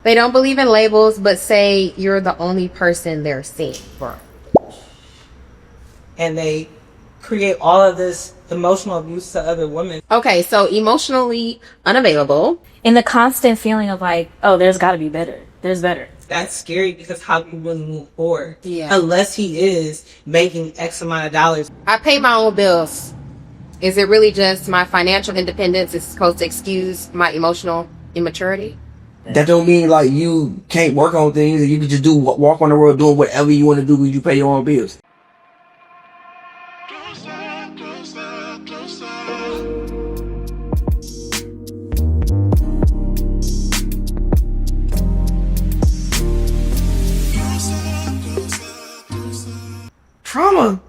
They don't believe in labels, but say you're the only person they're seeing for. And they create all of this emotional abuse to other women. Okay, so emotionally unavailable. And the constant feeling of like, oh, there's got to be better. There's better. That's scary because how do you really move forward? Yeah. Unless he is making X amount of dollars. I pay my own bills. Is it really just my financial independence is supposed to excuse my emotional immaturity? That don't mean like you can't work on things and you can just walk on the road doing whatever you want to do because you pay your own bills. Trauma.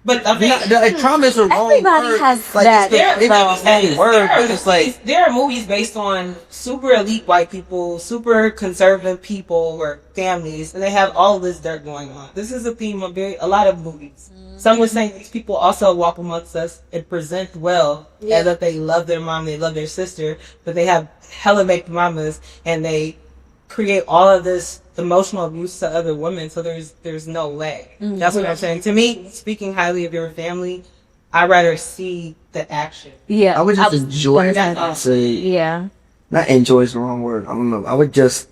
But I mean, trauma is a wrong Everybody word. has like, that. It's the same word, but it's like there are movies based on super elite white people, super conservative people or families, and they have all this dirt going on. This is a theme of a lot of movies. Some would say these people also walk amongst us and present well, as that they love their mom, they love their sister, but they have hella baby mamas, and they create all of this emotional abuse to other women, so there's no way. That's what I'm saying. To me, speaking highly of your family, I'd rather see the action. Yeah. I would just enjoy it. Say, Yeah. not enjoy is the wrong word. I don't know. I would just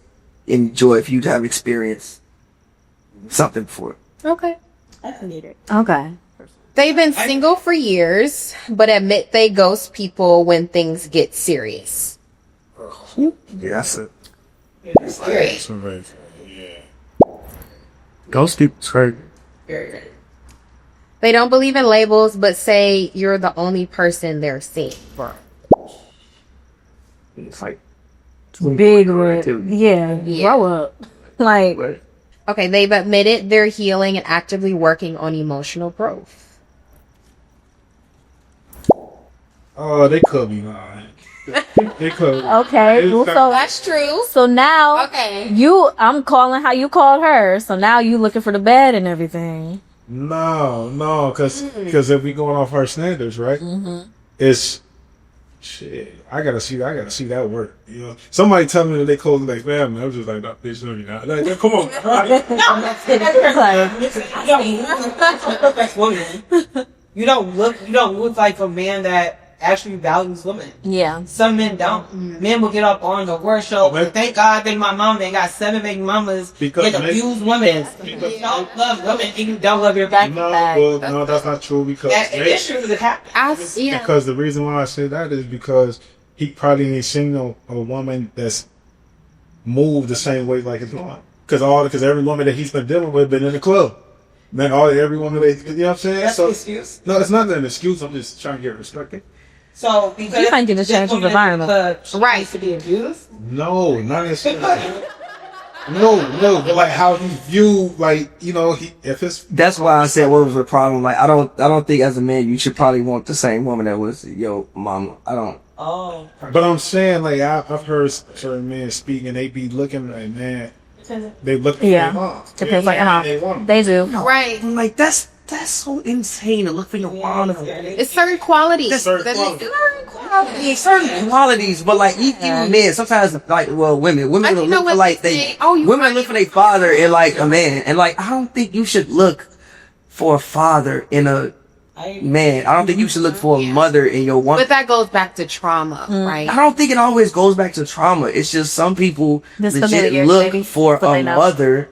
enjoy if you'd have experienced something before it. Okay. I can get it. Okay. They've been single for years, but admit they ghost people when things get serious. Yeah, that's it. Serious. Ghost people's crazy. Very good. They don't believe in labels, but say you're the only person they're seeing for. It's like Big red. Yeah. Grow up. Like, Okay, they've admitted they're healing and actively working on emotional growth. Oh, they could be lying. They could. okay. Well, so That's true. So now, Okay. I'm calling how you called her. So now you looking for the bed and everything. No, because if we going off our standards, right? It's shit. I gotta see that work. You know, somebody tell me that they close the next man. I was just like, no, bitch, no, you're not. Like, come on. You don't look like a man that actually values women. Yeah. Some men don't. Men will get up on the worst show. man. Thank God they my mom. They got 7 baby mamas. Because They abuse women. You don't love women and you don't love your back. No, that's not true because It's true that happens. because the reason why I say that is because he probably ain't seen a woman that's moved the same way like his mom. Because every woman that he's been dealing with been in the club. Man, every woman that you know what I'm saying? That's So an excuse. no, it's not an excuse. I'm just trying to get respected. So because You might need to change his environment. Right to be abused. No, not necessarily. No, but like how he view, like, you know, if it's that's why I said what was the problem. Like I don't think as a man you should probably want the same woman that was your mama. I don't. Oh. but I'm saying like I've heard certain men speak and they be looking like, man, they look for Yeah. their mom. Depends like They want them. they do. Right. I'm like that's so insane to look for your mom. It's certain qualities. Certain that qualities. Certain qualities. Certain qualities, but like even men, sometimes like women will you know look what for like they they say? Oh, you women right. look for their father in like a man, and like I don't think you should look for a father in a man. I don't think you should look for a mother in your woman. But that goes back to trauma, right? I don't think it always goes back to trauma. It's just some people This legit familiar, look maybe, for so they a know. mother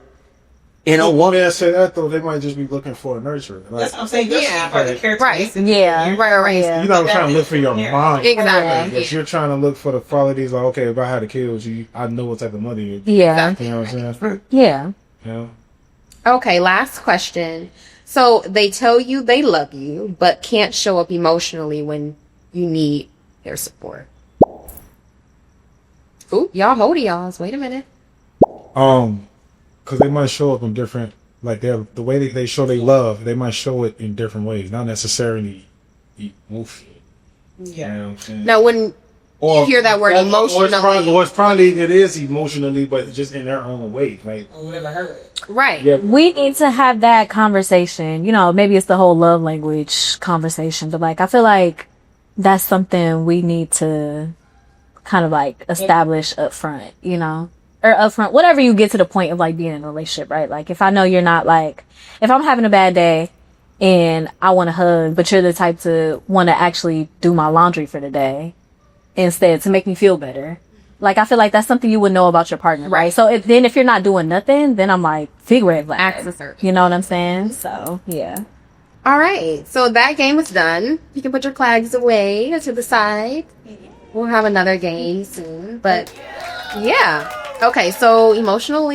in a When woman. I say that though, they might just be looking for a nurturer. Like, That's what I'm saying. Yeah. For the characteristics. Yeah. Right. Yeah. you're not trying to look for your mom. Exactly. But you're trying to look for the qualities like, okay, if I had a kid with you, I know what type of mother you're. Yeah. You know what I'm saying? Yeah. You know? Okay, last question. So they tell you they love you, but can't show up emotionally when you need their support. Ooh, y'all hold y'all's. Wait a minute. Because they might show up in different, like the way they show they love, they might show it in different ways, not necessarily emotionally. Yeah. You know what I'm saying? Now, when you hear that word emotionally, it is emotionally, but just in their own way. Like, right? yeah, We need to have that conversation. You know, maybe it's the whole love language conversation, but like, I feel like that's something we need to kind of like establish up front, you know? or upfront, whatever you get to the point of like being in a relationship, right? Like if I know you're not like, if I'm having a bad day and I want to hug, but you're the type to want to actually do my laundry for the day instead to make me feel better. Like, I feel like that's something you would know about your partner, right? So if you're not doing nothing, then I'm like, big red flag. You know what I'm saying? So, yeah. All right. So that game is done. You can put your flags away to the side. We'll have another game soon. But, yeah. Okay, so emotional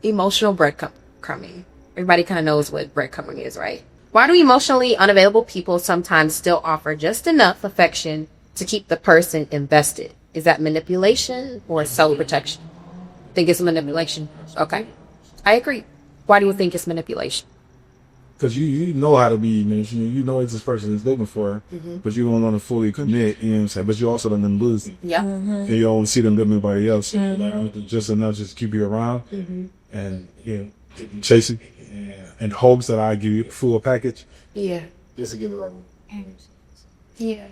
breadcrumbing. Everybody kind of knows what breadcrumbing is, right? Why do emotionally unavailable people sometimes still offer just enough affection to keep the person invested? Is that manipulation or self-protection? Think it's manipulation. Okay. I agree. Why do you think it's manipulation? Because you know how to be emotional. You know what this person is looking for, but you don't want to fully commit, you know what I'm saying? But you also don't want them losing. Yeah. And you don't see them with anybody else. Like, just enough just to keep you around and, you know, chasing and hopes that I give you a full package. Yeah. Just to give it right. Yeah.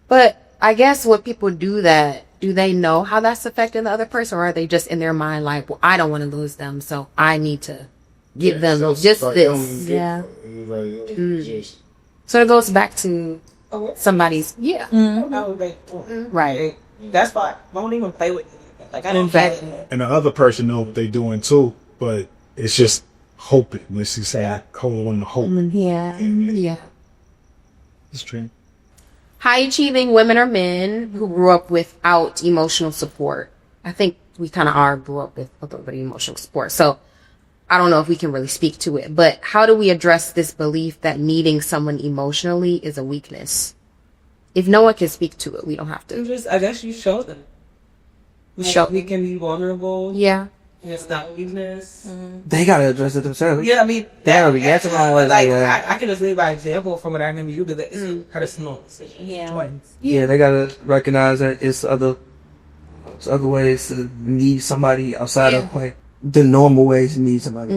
But I guess when people do that, do they know how that's affecting the other person, or are they just in their mind like, well, I don't want to lose them, so I need to give them just like, this. Yeah. So it goes back to somebody's, Right. That's why I won't even play with it. Like, I don't play. And the other person know what they doing too, but it's just hoping. Let's just say I hold on to hope. Yeah. It's true. High achieving women or men who grew up without emotional support. I think we kind of grew up with a little bit of emotional support. So I don't know if we can really speak to it, but how do we address this belief that needing someone emotionally is a weakness? If no one can speak to it, we don't have to. I guess you show them. We can be vulnerable. Yeah. It's not weakness. They gotta address it themselves. Yeah, I mean, That's I can just leave by example from what I remember you did. It's personal. Yeah, they gotta recognize that it's other ways to need somebody outside of like the normal ways to need somebody.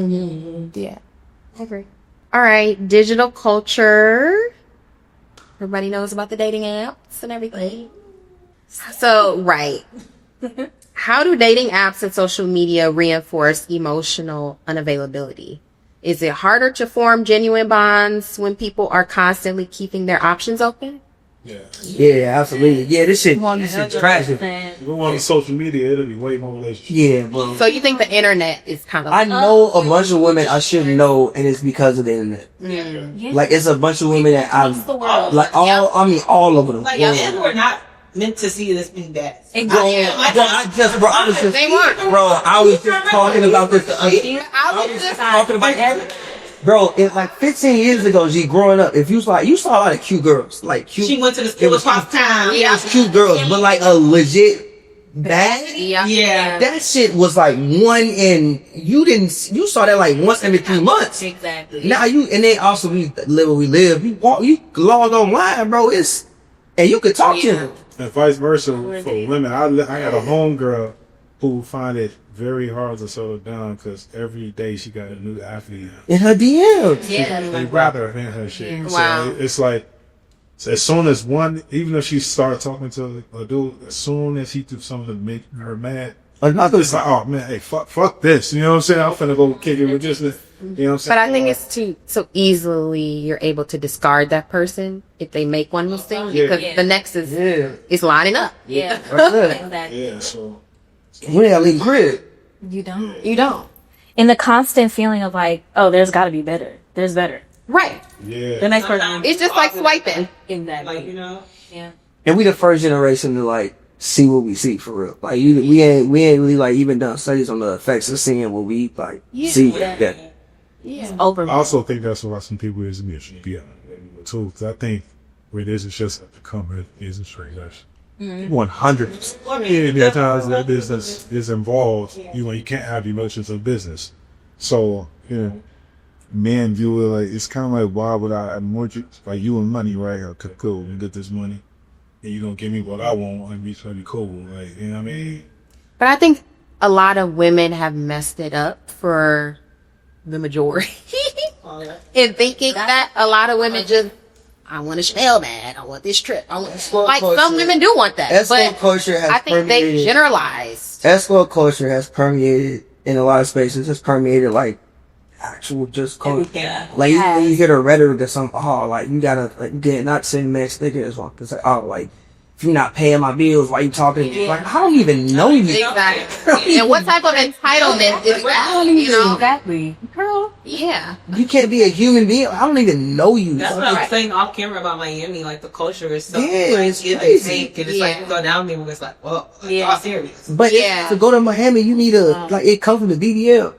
Yeah. I agree. All right. Digital culture. Everybody knows about the dating apps and everything. So, right. How do dating apps and social media reinforce emotional unavailability? Is it harder to form genuine bonds when people are constantly keeping their options open? Yeah, absolutely. Yeah, this shit tragic. We want on social media, it'll be way more relationships. Yeah, bro. So you think the internet is kind of... I know a bunch of women I shouldn't know, and it's because of the internet. Like, it's a bunch of women that I've... Like, all over them. Like, y'all were not meant to see this being bad. Exactly. I was just talking about this the other day. Bro, it's like 15 years ago, G, growing up, if you saw a lot of cute girls, like cute. She went to the school across town. It was cute girls, but like a legit bad. Yeah. That shit was like you saw that like once every 3 months. Exactly. Now and then also we live where we live. You log online, bro. And you could talk to them. And vice versa for women. I had a homegirl who find it very hard to settle down because every day she got a new athlete in her DMs. Yeah. They rather in her shit. Wow. So it's like, so as soon as even if she started talking to a dude, as soon as he do something to make her mad, it's like, oh man, hey, fuck this. You know what I'm saying? I'm finna go kick it with this. You know what I'm saying? But I think it's so easily you're able to discard that person if they make one mistake because the next is lining up. Yeah. Exactly. Yeah, so. We gotta leave crib. You don't. And the constant feeling of like, oh, there's gotta be better. There's better. Right. Yeah. The next person. It's just like swiping. Exactly. Like, you know? Yeah. And we the first generation to like see what we see for real. Like we ain't really like even done studies on the effects of seeing what we like see. Yeah. It's over. I also think that's why some people is should be too. Because I think relationships become is a straight us. 100%. There are times that business is involved. You can't have emotions in business. So men view it like it's kind of like, why would I want you? Like you and money, right? Okay, cool. You get this money, and you don't give me what I want, and be trying to be cool. Like, you know what I mean? But I think a lot of women have messed it up for the majority. In thinking that a lot of women just I want a Chanel bag. I want this trip. I want Escort like culture. some women do want that, Escort but culture has I think permeated. they generalized. Escort culture has permeated in a lot of spaces. It's permeated like actual just culture. Like you hear the rhetoric of some, like you gotta like you did not send me stickers. It's like, like if you're not paying my bills, why you talking to me? Like I don't even know you. Exactly. And what type of entitlement is that? You know? Exactly. Girl. Yeah. You can't be a human being. I don't even know you. That's what I was saying off camera about Miami. Like the culture is so it's crazy. crazy. And it's like you go down there and it's like, well, it's all serious. But to go to Miami, you need like it comes from the BBL.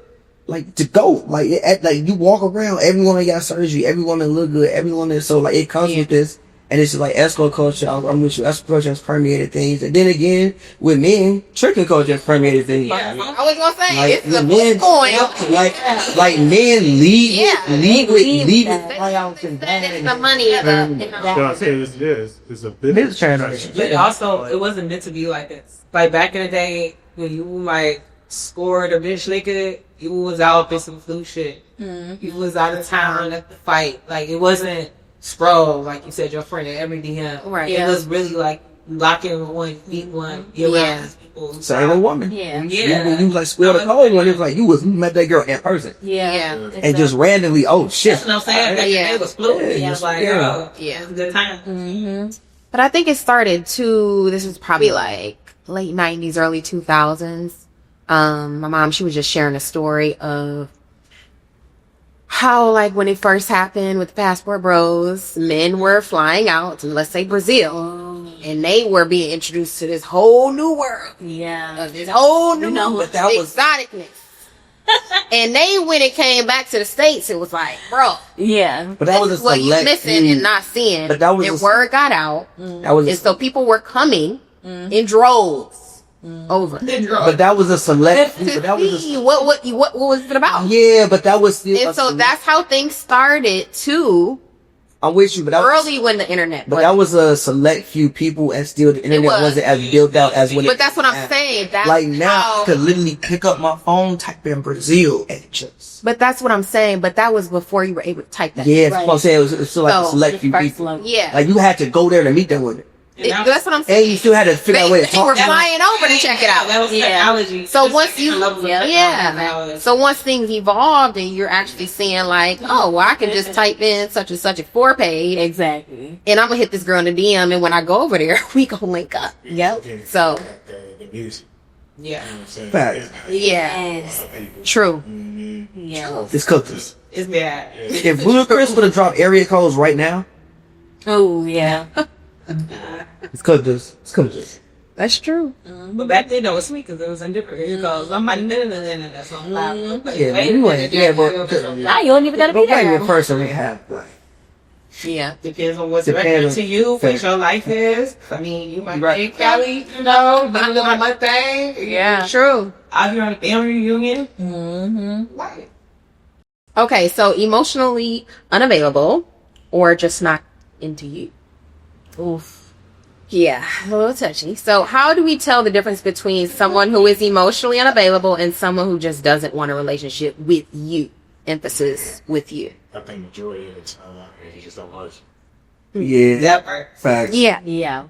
Like to go, like you walk around, every woman got surgery, every woman look good, every woman so like it comes with this, and it's like escort culture. I'm with you. Escort culture has permeated things, and then again with men, tricking culture has permeated things. Yeah. I was gonna say Like it's the men, coin. like men lead with It's the money of the. It's a business transaction. But also, it wasn't meant to be like this. Like back in the day, when you like scored a bitch nigga, you was out in some flu shit. You was out of town at the fight. Like it wasn't spro, like you said, your friend at every DM. Right. It was really like locking with one, beat one, you're around people. Same with woman. Yeah. You was like square the code when it was like you met that girl in person. Yeah. And just randomly, oh shit. That's what I'm saying. Back then it was fluid. It was like, Yeah. it was a good time. But I think it started too. This was probably like late 90s, early 2000s. My mom, she was just sharing a story of how, like, when it first happened with the passport bros, men were flying out to, let's say, Brazil, and they were being introduced to this whole new world. Yeah. This whole new but that was- exoticness. And they, when it came back to the States, it was like, bro, Yeah. But that was this a is what you select missing few. and not seeing. But that was and a- word got out. That was And so people were coming in droves over. but that was a select. To But that was a, see what was it about? yeah, but that was still. And so that's how things started too, I'm with you, but that was, early when the internet. but that was a select few people, and still the internet was. wasn't as built out as when. But that's what I'm saying. That's Like now, how- I could literally pick up my phone, type in Brazil, and just. But that's what I'm saying. But that was before you were able to type that. Yeah, that's what I'm saying. It was still like a So, select few first people. level. Yeah. Like you had to go there to meet them with it, That's what I'm saying. and you still had to figure out a way to They were talk. flying over to check it out. That was technology. So Just once you, levels of technology now. So once things evolved and you're actually seeing like, oh, well, I can just type in such and such a 4-page Exactly. and I'm gonna hit this girl in the DM, and when I go over there, we gonna link up. Yep. So The music. Yeah. Fact. yeah, true. Yeah. It's cookies. It's bad. If Ludacris would have dropped area codes right now, Oh, yeah. it's cookies. It's cookies. That's true. But back then, it was sweet because it was in different because I'm like, that's on loud. Yeah, but you ain't. Yeah, but Now you don't even gotta be but wait a there. minute, first we have like. Yeah. Depends on what's Depends relevant on- to you, fair. what your life is. I mean, you might Right. be in Cali, you know, living on my thing. Yeah. True. Out here on a family reunion. Like. Okay, so emotionally unavailable or just not into you. Oof. Yeah, a little touchy. So how do we tell the difference between someone who is emotionally unavailable and someone who just doesn't want a relationship with you? Emphasis with you. I think majority of the time, you just don't like it. Yeah. That part. Facts. Yeah. Yeah.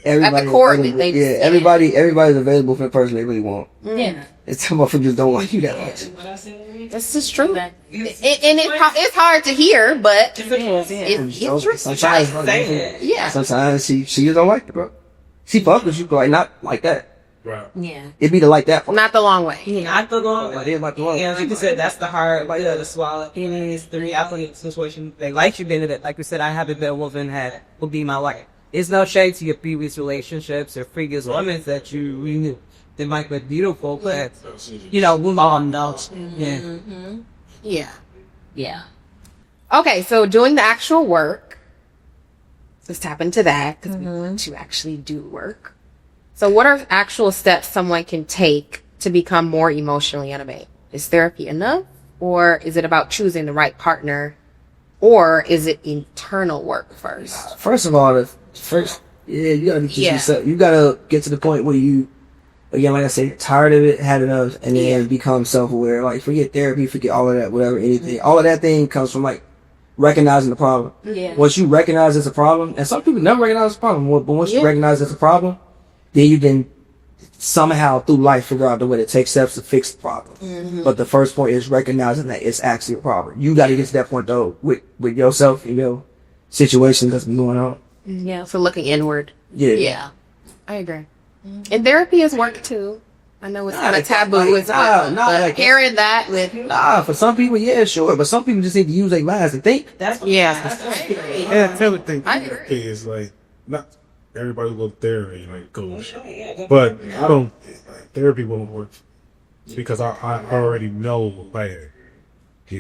Everybody, At the core of it, they just- everybody's available for the person they really want. Yeah. It's some of them just don't want you that much. What I said? This is true. And It's it's hard to hear, but It's a choice. it's true. Sometimes, Say it. Yeah. sometimes she just don't like it, bro. She fuck with you, but like not like that. Right. Yeah. It be the like that. Not the long way. Not the long It way. is like the one. Yeah, like you said, that's the hard way to swallow. It is the reality of the situation. They like you, then like we said, I haven't been a woman that will be my wife. It's no shade to your previous relationships or previous women that you knew. They might be beautiful, but you know, we all know. Yeah. Yeah. Yeah. Okay, so doing the actual work. Let's tap into that because we want to actually do work. So what are actual steps someone can take to become more emotionally unavailable? Is therapy enough? Or is it about choosing the right partner? Or is it internal work first? First of all, you gotta get yourself. You gotta get to the point where you, again, like I said, tired of it, had enough, and then become self-aware. Like forget therapy, forget all of that, whatever, anything. All of that thing comes from like recognizing the problem. Yeah. Once you recognize it's a problem, and some people never recognize it's a problem, but once you recognize it's a problem, then you can somehow through life figure out the way to take steps to fix the problem. But the first point is recognizing that it's actually a problem. You got to get to that point though with yourself and your situation that's been going on. Yeah. So looking inward. Yeah. Yeah. I agree. And therapy is work too. I know it's kind of taboo. Like, but hearing that with for some people, yeah, sure, but some people just need to use their minds and think. That's And the other thing I agree. is like not everybody will go to therapy like goes, but I don't. Therapy won't work because I already know like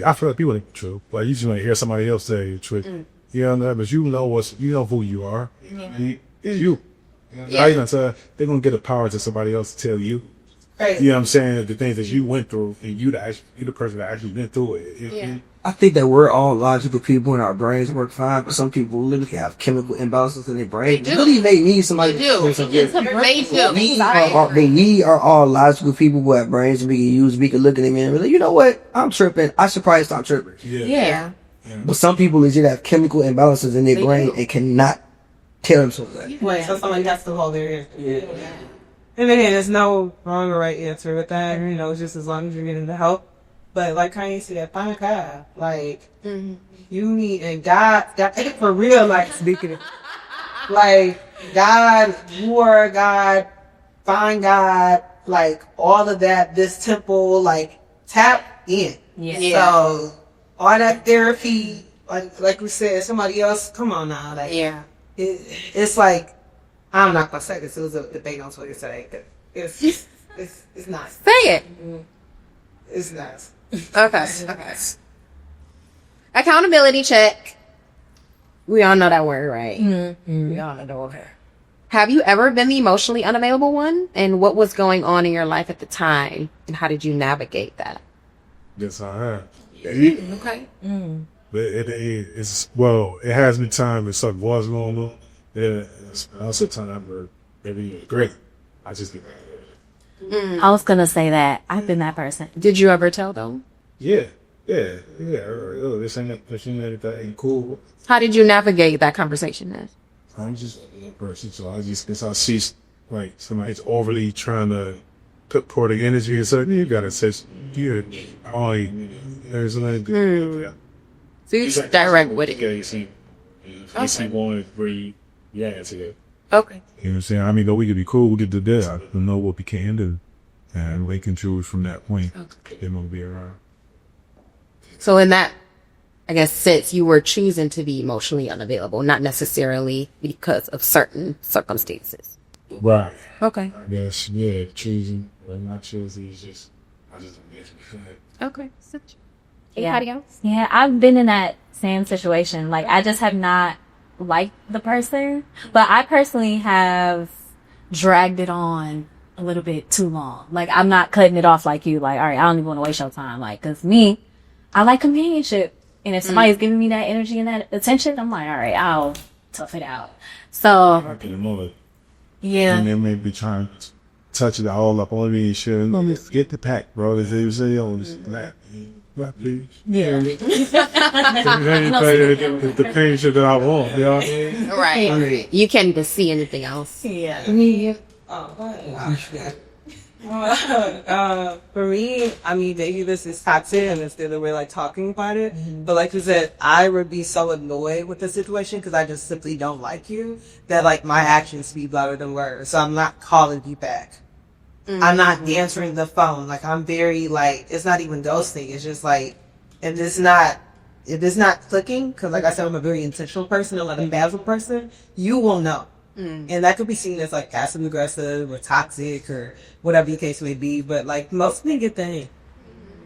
I feel like people think true. Like you just want to hear somebody else say the truth. You know, but you know who you are. It's you. How you gonna tell? They're gonna get a power to somebody else to tell you. Right. You know what I'm saying? The things that you went through, and you the person that actually went through it. I think that we're all logical people and our brains work fine, but some people literally have chemical imbalances in their brain. They do. Really, they need somebody. They do. We are all logical people who have brains and we can use. We can look at them and be like, you know what? I'm tripping. I should probably stop tripping. Yeah. But some people legit have chemical imbalances in their brain and cannot tell themselves that. So somebody has to hold their ear. And then there's no wrong or right answer with that. You know, it's just as long as you're getting the help. But like Kanye said, find God. Like, you need, and God, for real, like, speaking, like, God, you are God, find God, like, all of that, this temple, like, tap in. So, all that therapy, like we said, somebody else, come on now. Like, it's like, I'm not gonna say this. It was a debate on Twitter today. It's nice. Say it. It's nice. Okay. Accountability check. We all know that word, right? We all know that word. Have you ever been the emotionally unavailable one? And what was going on in your life at the time? And how did you navigate that? Yes, I have. Okay. But it has been time when something was going on. Yeah, also time where maybe great. I just I was gonna say that I've been that person. Did you ever tell them? Yeah. Oh, this ain't cool. How did you navigate that conversation then? I'm just a person, so I see like somebody's overly trying to pour the energy and so you gotta say there's nothing. So you just direct with it. Yeah, you see one where you to it. Okay. You know what I'm saying? I mean, though we could be cool, we could do that. We know what we can do. And we can choose from that point. They won't be around. So in that, I guess, sense, you were choosing to be emotionally unavailable, not necessarily because of certain circumstances. Right. Okay. Yes, yeah, choosing. But not choosing is just, I just don't get it. Okay. Anybody else? Yeah, I've been in that same situation. Like, I just have not liked the person, but I personally have dragged it on a little bit too long. Like, I'm not cutting it off like you. Like, all right, I don't even want to waste your time. Like, cause me, I like companionship. And if somebody's giving me that energy and that attention, I'm like, all right, I'll tough it out. So, yeah. And they may be trying to touch it all up on me and shit. Get the pack, bro. They say, oh, please. Yeah. The pain shit that I want, you know? Right. You can't even see anything else. Yeah. For me, I mean, maybe this is toxic and it's the other way, like, talking about it. But like you said, I would be so annoyed with the situation because I just simply don't like you that, like, my actions speak louder than words. So I'm not calling you back. I'm not answering the phone. Like, I'm very, like, it's not even ghosting. It's just, like, if it's not clicking, because, like I said, I'm a very intentional person, and like a bad person, you will know. And that could be seen as, like, passive aggressive or toxic or whatever the case may be. But, like, most men get the hang.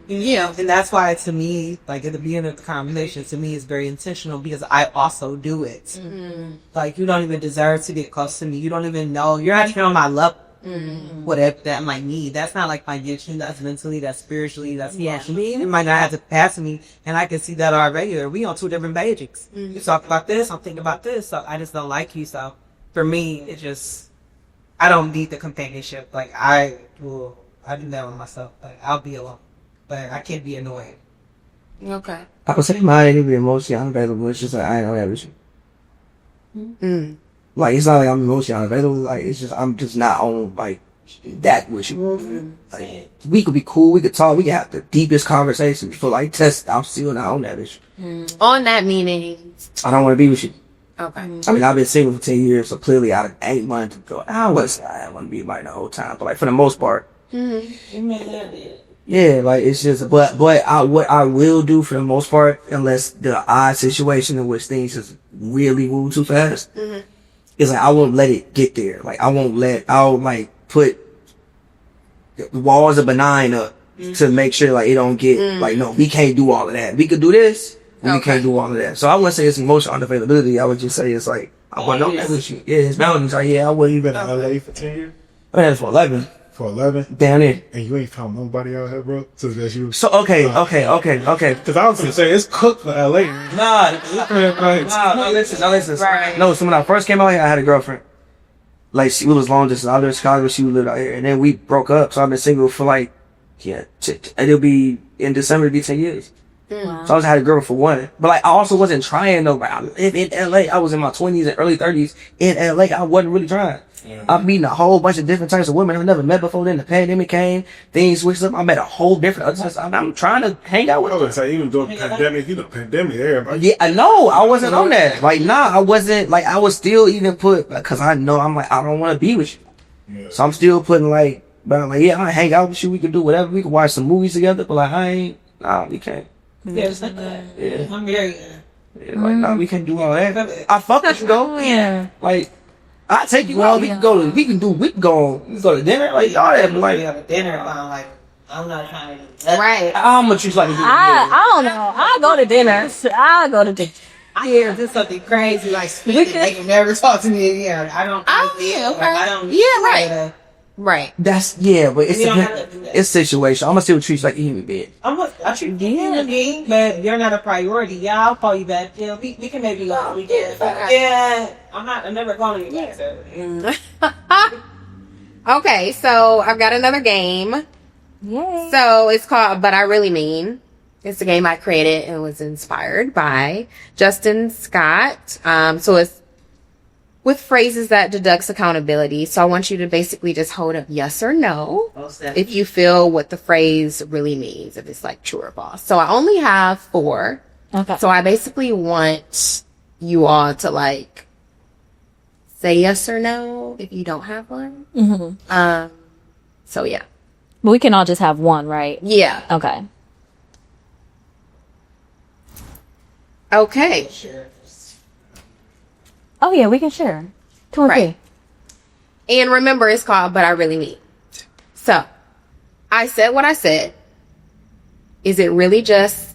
Yeah. And that's why, to me, like, at the beginning of the conversation, to me, it's very intentional because I also do it. Like, you don't even deserve to get close to me. You don't even know. You're not even on my level. Whatever that might need. That's not like financially, that's mentally, that's spiritually, that's emotionally. It might not have to pass me, and I can see that already. We on two different pages. You talk about this, I'm thinking about this, so I just don't like you. So for me, it just, I don't need the companionship. Like, I do that with myself. Like, I'll be alone, but I can't be annoyed. Okay. I would say mine would be emotionally unavailable. It's just like I ain't know that with you. Like it's not like I'm emotionally unavailable. Like it's just I'm just not on like that with you. Like we could be cool. We could talk. We could have the deepest conversations for like test. I'm still not on that with you. On that meaning. I don't want to be with you. Okay. I mean, I've been single for 10 years, so clearly I ain't wanting to go. I want to be like the whole time, but like for the most part, yeah, like it's just. But what I will do for the most part, unless the odd situation in which things just really move too fast, is like I won't let it get there. Like I'll like put the walls of benign up to make sure like it don't get like no, we can't do all of that. We could do this. We can't do all of that. So I wouldn't say it's emotional unavailability. I would just say it's like, I want to know that with you. Yeah, it's boundaries. Like, yeah, I wouldn't You even. been in LA for 10 years? I mean, that's for 11. For 11? Down there. And you ain't found nobody out here, bro? So that's you. So, okay. Because I was going to say, it's cooked for LA. Nah, listen. Right. No, so when I first came out here, I had a girlfriend. Like, we was long distance. I lived in Chicago, she lived out here. And then we broke up. So I've been single for like, it'll be, in December, it'll be 10 years. Wow. So I just had a girl for one. But like I also wasn't trying though. Like, I live in LA. I was in my 20s and early 30s in LA. I wasn't really trying. I'm meeting a whole bunch of different types of women I've never met before. Then the pandemic came, things switched up. I met a whole different other types. I'm trying to hang out with I them. would say, even during the pandemic, everybody. Yeah, I know. I wasn't on that. Like, nah, I wasn't. Like, I was still even put, because I know I'm like, I don't want to be with you. Yeah. So I'm still putting like, but I'm like, yeah, I hang out with you. We can do whatever. We can watch some movies together. But like, we can't. Yeah, it's like that. Yeah. I'm very. Yeah, like, nah, we can't do all that. I fuck with you though. Yeah. Like, I take you out. We can go to dinner. Like, all that. But We like, have a dinner. I'm like, I'm not trying to do that. Right. how much you like to do? I don't know. I'll go to dinner. I'll go to dinner. I hear this something crazy like speaking. They can never talk to me again. I don't. yeah, okay. I don't. Yeah, right. Right. That's but it's We don't have to do that. it's situation. I'm gonna still treat you like a human being. I treat you human being, but you're not a priority. Yeah, I'll call you back. Yeah, we can maybe go on the weekend. Yeah, I'm never calling you back. So. Okay, so I've got another game. Yay. So it's called But I Really Mean. It's a game I created and was inspired by Justin Scott. So it's with phrases that deducts accountability. So I want you to basically just hold up yes or no if you feel what the phrase really means, if it's like true or false. So I only have 4. Okay. So I basically want you all to like say yes or no if you don't have one. So yeah. But we can all just have one, right? Yeah. Okay. Okay. Oh yeah, we can share. 2 and Right. 3. And remember, it's called But I Really Mean. So, I said what I said. Is it really just,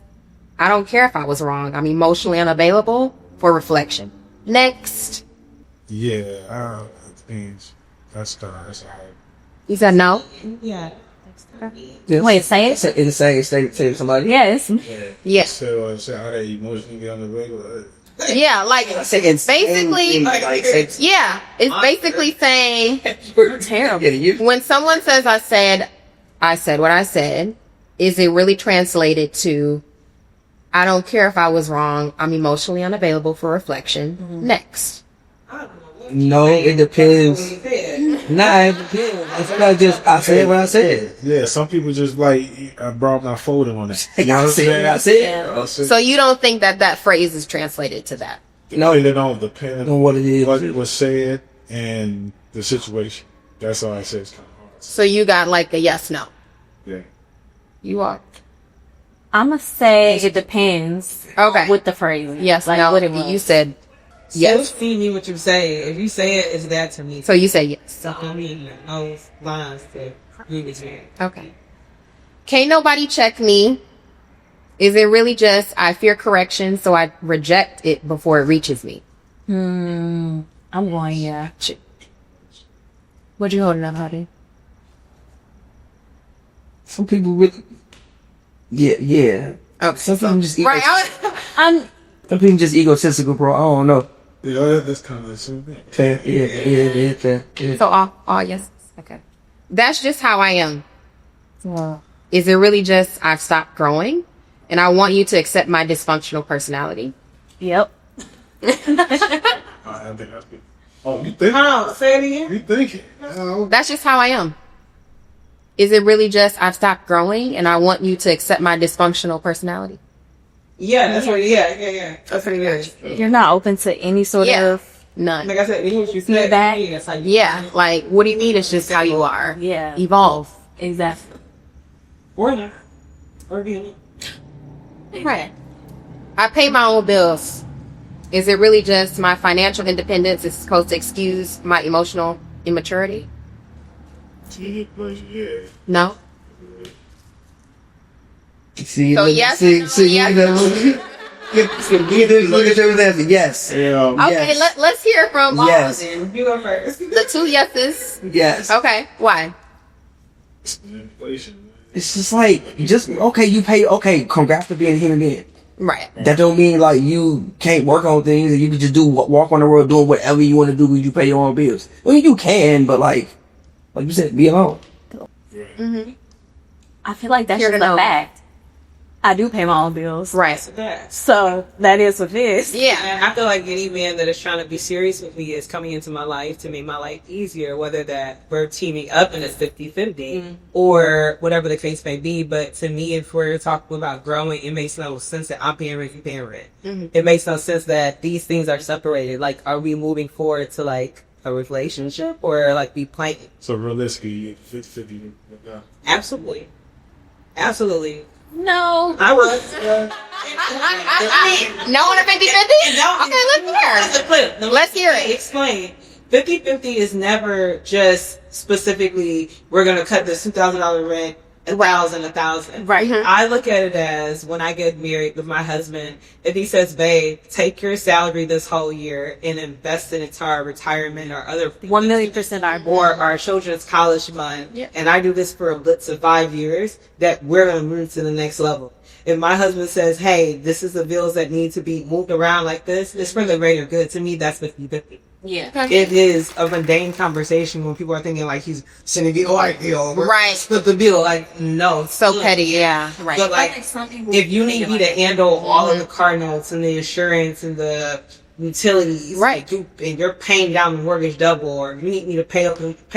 I don't care if I was wrong. I'm emotionally unavailable for reflection. Next. Yeah, that's all right. You said no? Yeah. Wait, say it. Say to somebody. Yes. Yes. So, are they emotionally unavailable? Yeah, like, It's basically, yeah, it's basically saying, terrible. when someone says I said what I said, is it really translated to, I don't care if I was wrong, I'm emotionally unavailable for reflection. Next. No, it depends. Nah, it depends. It's not just I said what I said. Yeah, some people just like, I brought my folder on it. You know what I'm saying? I said. So you don't think that phrase is translated to that? No, It don't depend on what it is. what was said and the situation. That's all I say. It's kind of hard. So you got like a yes, no. Yeah. You are. I'm gonna say it depends. Okay. With the phrase. Yes, like no. what it was. You said Yes. yes. See me what you say. If you say it, it's that to me. So you say yes. So I mean, no lines to agree with me. Okay. Can't nobody check me. Is it really just I fear correction, so I reject it before it reaches me? I'm going, yeah. What you holding up, Howdy? Some people really. Yeah. Okay. Some people just Right. some people just egotistical, bro. I don't know. Yeah, that's kind of the same thing. Fair. Yeah. So all yes. Okay. That's just how I am. Yeah. Is it really just I've stopped growing? and I want you to accept my dysfunctional personality. Yep. I think that's good. Oh, you think? Hold on, say it again. You think? That's just how I am. Is it really just I've stopped growing and I want you to accept my dysfunctional personality? Yeah, that's what. Yeah. That's what it is. You're not open to any sort of None. Like I said, you know what you said. Feedback. Yeah, it's like, Yeah, like, what do you mean it's just how you are? Yeah. Evolve. Exactly. or not, or being. Right. I pay my own bills. Is it really just my financial independence is supposed to excuse my emotional immaturity? No. See, So look, yes, see, yes. you know, look at your answer. Yes. Yeah. Okay, Yes. let's hear from Yes. You go first. the two yeses. Yes. Okay, why? Inflation. It's just like, okay, you pay, okay, congrats for being a human being. Right. That don't mean like you can't work on things and you can just walk on the road doing whatever you want to do because you pay your own bills. Well, you can, but like you said, be alone. I feel like that's Here just to a know. fact. I do pay my own bills. Right. So that is what it is. Yeah. And I feel like any man that is trying to be serious with me is coming into my life to make my life easier, whether that we're teaming up and it's 50-50 or whatever the case may be. But to me, if we're talking about growing, it makes no sense that I'm paying rent, you paying rent. It makes no sense that these things are separated. Like, are we moving forward to like a relationship or like be playing? So realistically, 50-50. Yeah. Absolutely. Absolutely. No. I was. No on a 50-50? Okay, let's hear. Let's hear it. Explain. 50-50 is never just specifically, we're going to cut this $2,000 rent, $1,000. Right. I look at it as when I get married with my husband, if he says, babe, take your salary this whole year and invest it into our retirement or other 1,000,000% or our children's college fund, Yeah. and I do this for a blitz of 5 years, that we're going to move to the next level. If my husband says, hey, this is the bills that need to be moved around like this, it's for the greater good. To me, that's 50-50. Yeah. It is a mundane conversation when people are thinking like he's sending the white bill. Right. Split the bill. Like, no. So petty, yeah. Right. But like, if you need me to handle all of the car notes and the insurance and the utilities, Right. and you're paying down the mortgage double, or you need me to pay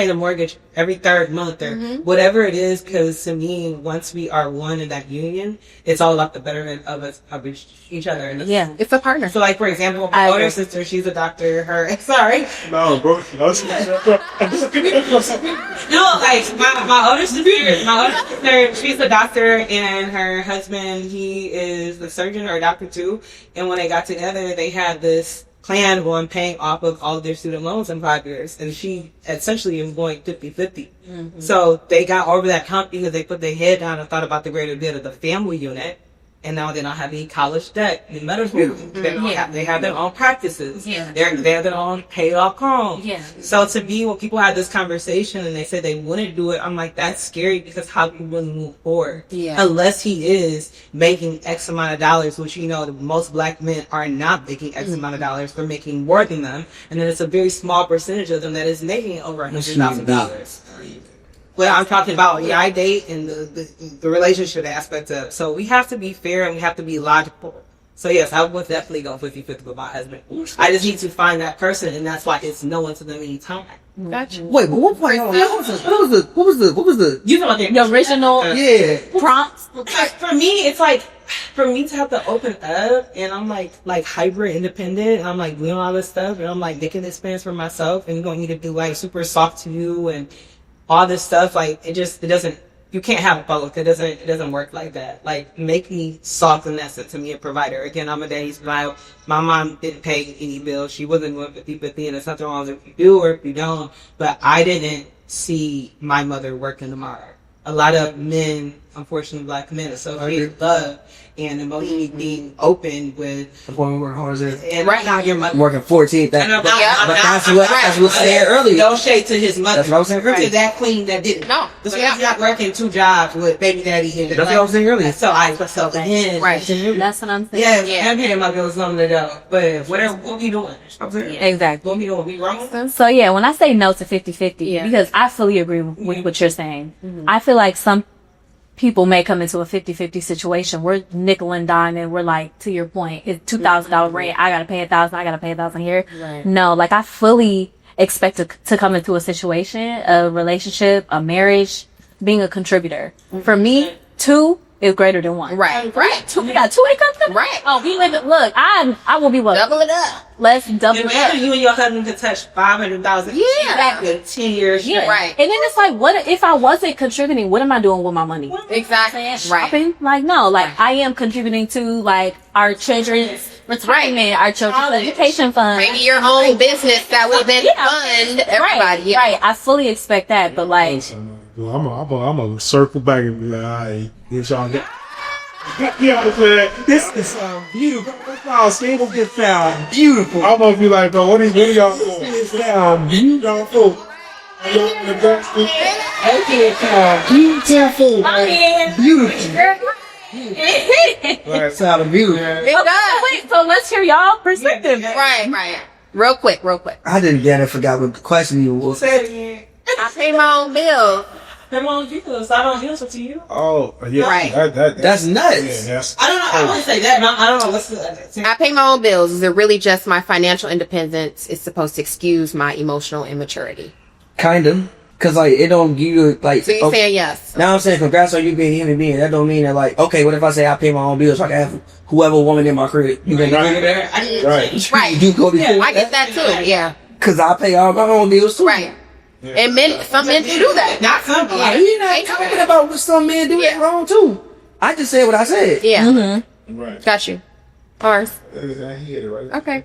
the mortgage every third month, or whatever it is, because to me, once we are one in that union, it's all about the betterment of us, of each other. And Yeah. It's a partner. so, like, for example, I my older agree. sister, she's a doctor. No, bro. No, like my older sister, she's a doctor, and her husband, he is a surgeon or a doctor too. And when they got together, they had this plan on paying off of all of their student loans in 5 years, and she essentially is going 50-50. So they got over that hump because they put their head down and thought about the greater good of the family unit. And now they don't have any college debt in medical school. They have their own practices. Yeah. They have their own paid off homes. Yeah. So to me, when people had this conversation and they said they wouldn't do it, I'm like, that's scary, because how do you really move forward? Yeah. Unless he is making X amount of dollars, which most black men are not making X amount of dollars. They're making more than them. And then it's a very small percentage of them that is making over $100,000. Well, I'm talking about, I date and the relationship aspect of it. So we have to be fair and we have to be logical. So yes, I would definitely go 50-50 with my husband. I just need to find that person, and that's why it's no one to them anytime. Gotcha. Wait, but what point? What was the? You know what The original Yeah. prompts. For me, it's like, for me to have to open up, and I'm like hyper independent, and I'm like doing all this stuff, and I'm like making this plans for myself, and you're going to need to be like super soft to you and all this stuff. Like, it doesn't, you can't have both. It doesn't work like that. Like, make me soft in that sense, to me, a provider. Again, I'm a daddy's child. My mom didn't pay any bills. She wasn't going 50-50, and there's nothing wrong with if you do or if you don't. But I didn't see my mother working tomorrow. A lot of men, unfortunately black men, associate love and emotionally being open with. The point we work hard is And right now, your mother. working 14. And I'm not- But that's what I was saying earlier. No shade to his mother. That's what I was saying earlier. To that queen that didn't. No. So he's not working 2 jobs with baby daddy and That's what I was saying earlier. So I put myself in him. Right. That's what I'm saying. Yeah, I'm paying my bills on the door. But whatever, what we doing? Exactly. What we doing? We wrong? So yeah, when I say no to 50-50, Yeah. because I fully agree with what you're saying. I feel like some people may come into a 50-50 situation. We're nickel and diming. We're like, to your point, it's $2,000 rent. I gotta pay 1,000. I gotta pay 1,000 here. Right. No, like I fully expect to come into a situation, a relationship, a marriage, being a contributor. For me, 2 is greater than 1. Right. We got 2 incomes coming? Right. Oh, we live it. Look, I will be what? Double it up. Let's double it up. You and your husband could touch 500,000. Yeah. Exactly. 10 years. Yeah. straight. Right. And then it's like, what if I wasn't contributing? What am I doing with my money? Exactly. Right. Shopping? Like, no, like I am contributing to like our children's retirement, our children's education fund. Maybe your own business that will then fund everybody. Right. I fully expect that, but like, I'm gonna circle back and be like, all right, get y'all get. You know what I'm saying? This is beautiful. This sound beautiful. I'm gonna be like, bro, what are y'all doing? This sound beautiful. Y'all fool. Y'all in the best thing. Beautiful. Beautiful. Like, Sound beautiful. It does. wait, so let's hear y'all perspective. Right. Real quick. I didn't get it. Forgot what the question even was. Say it again. I pay my own bills. Come on, Jesus. I don't answer to you. oh, yeah. Right. That's nuts. Yeah, that's, I don't know. I wouldn't say that. No, I don't know. Listen. I pay my own bills. Is it really just my financial independence is supposed to excuse my emotional immaturity? Kind of. Cause like it don't give you like. So you're saying yes? Now I'm saying congrats on you being a human being. That don't mean that like okay. What if I say I pay my own bills so I can have whoever woman in my crib? You can Right there. I didn't right. Right. You go to I get that too. Yeah. Cause I pay all my own bills too. Right. And some men do that. Not some. Yeah, you're not talking about what some men do that wrong too. I just said what I said. Yeah. Mm-hmm. Right. Got you. Ours. I hit it right. Okay.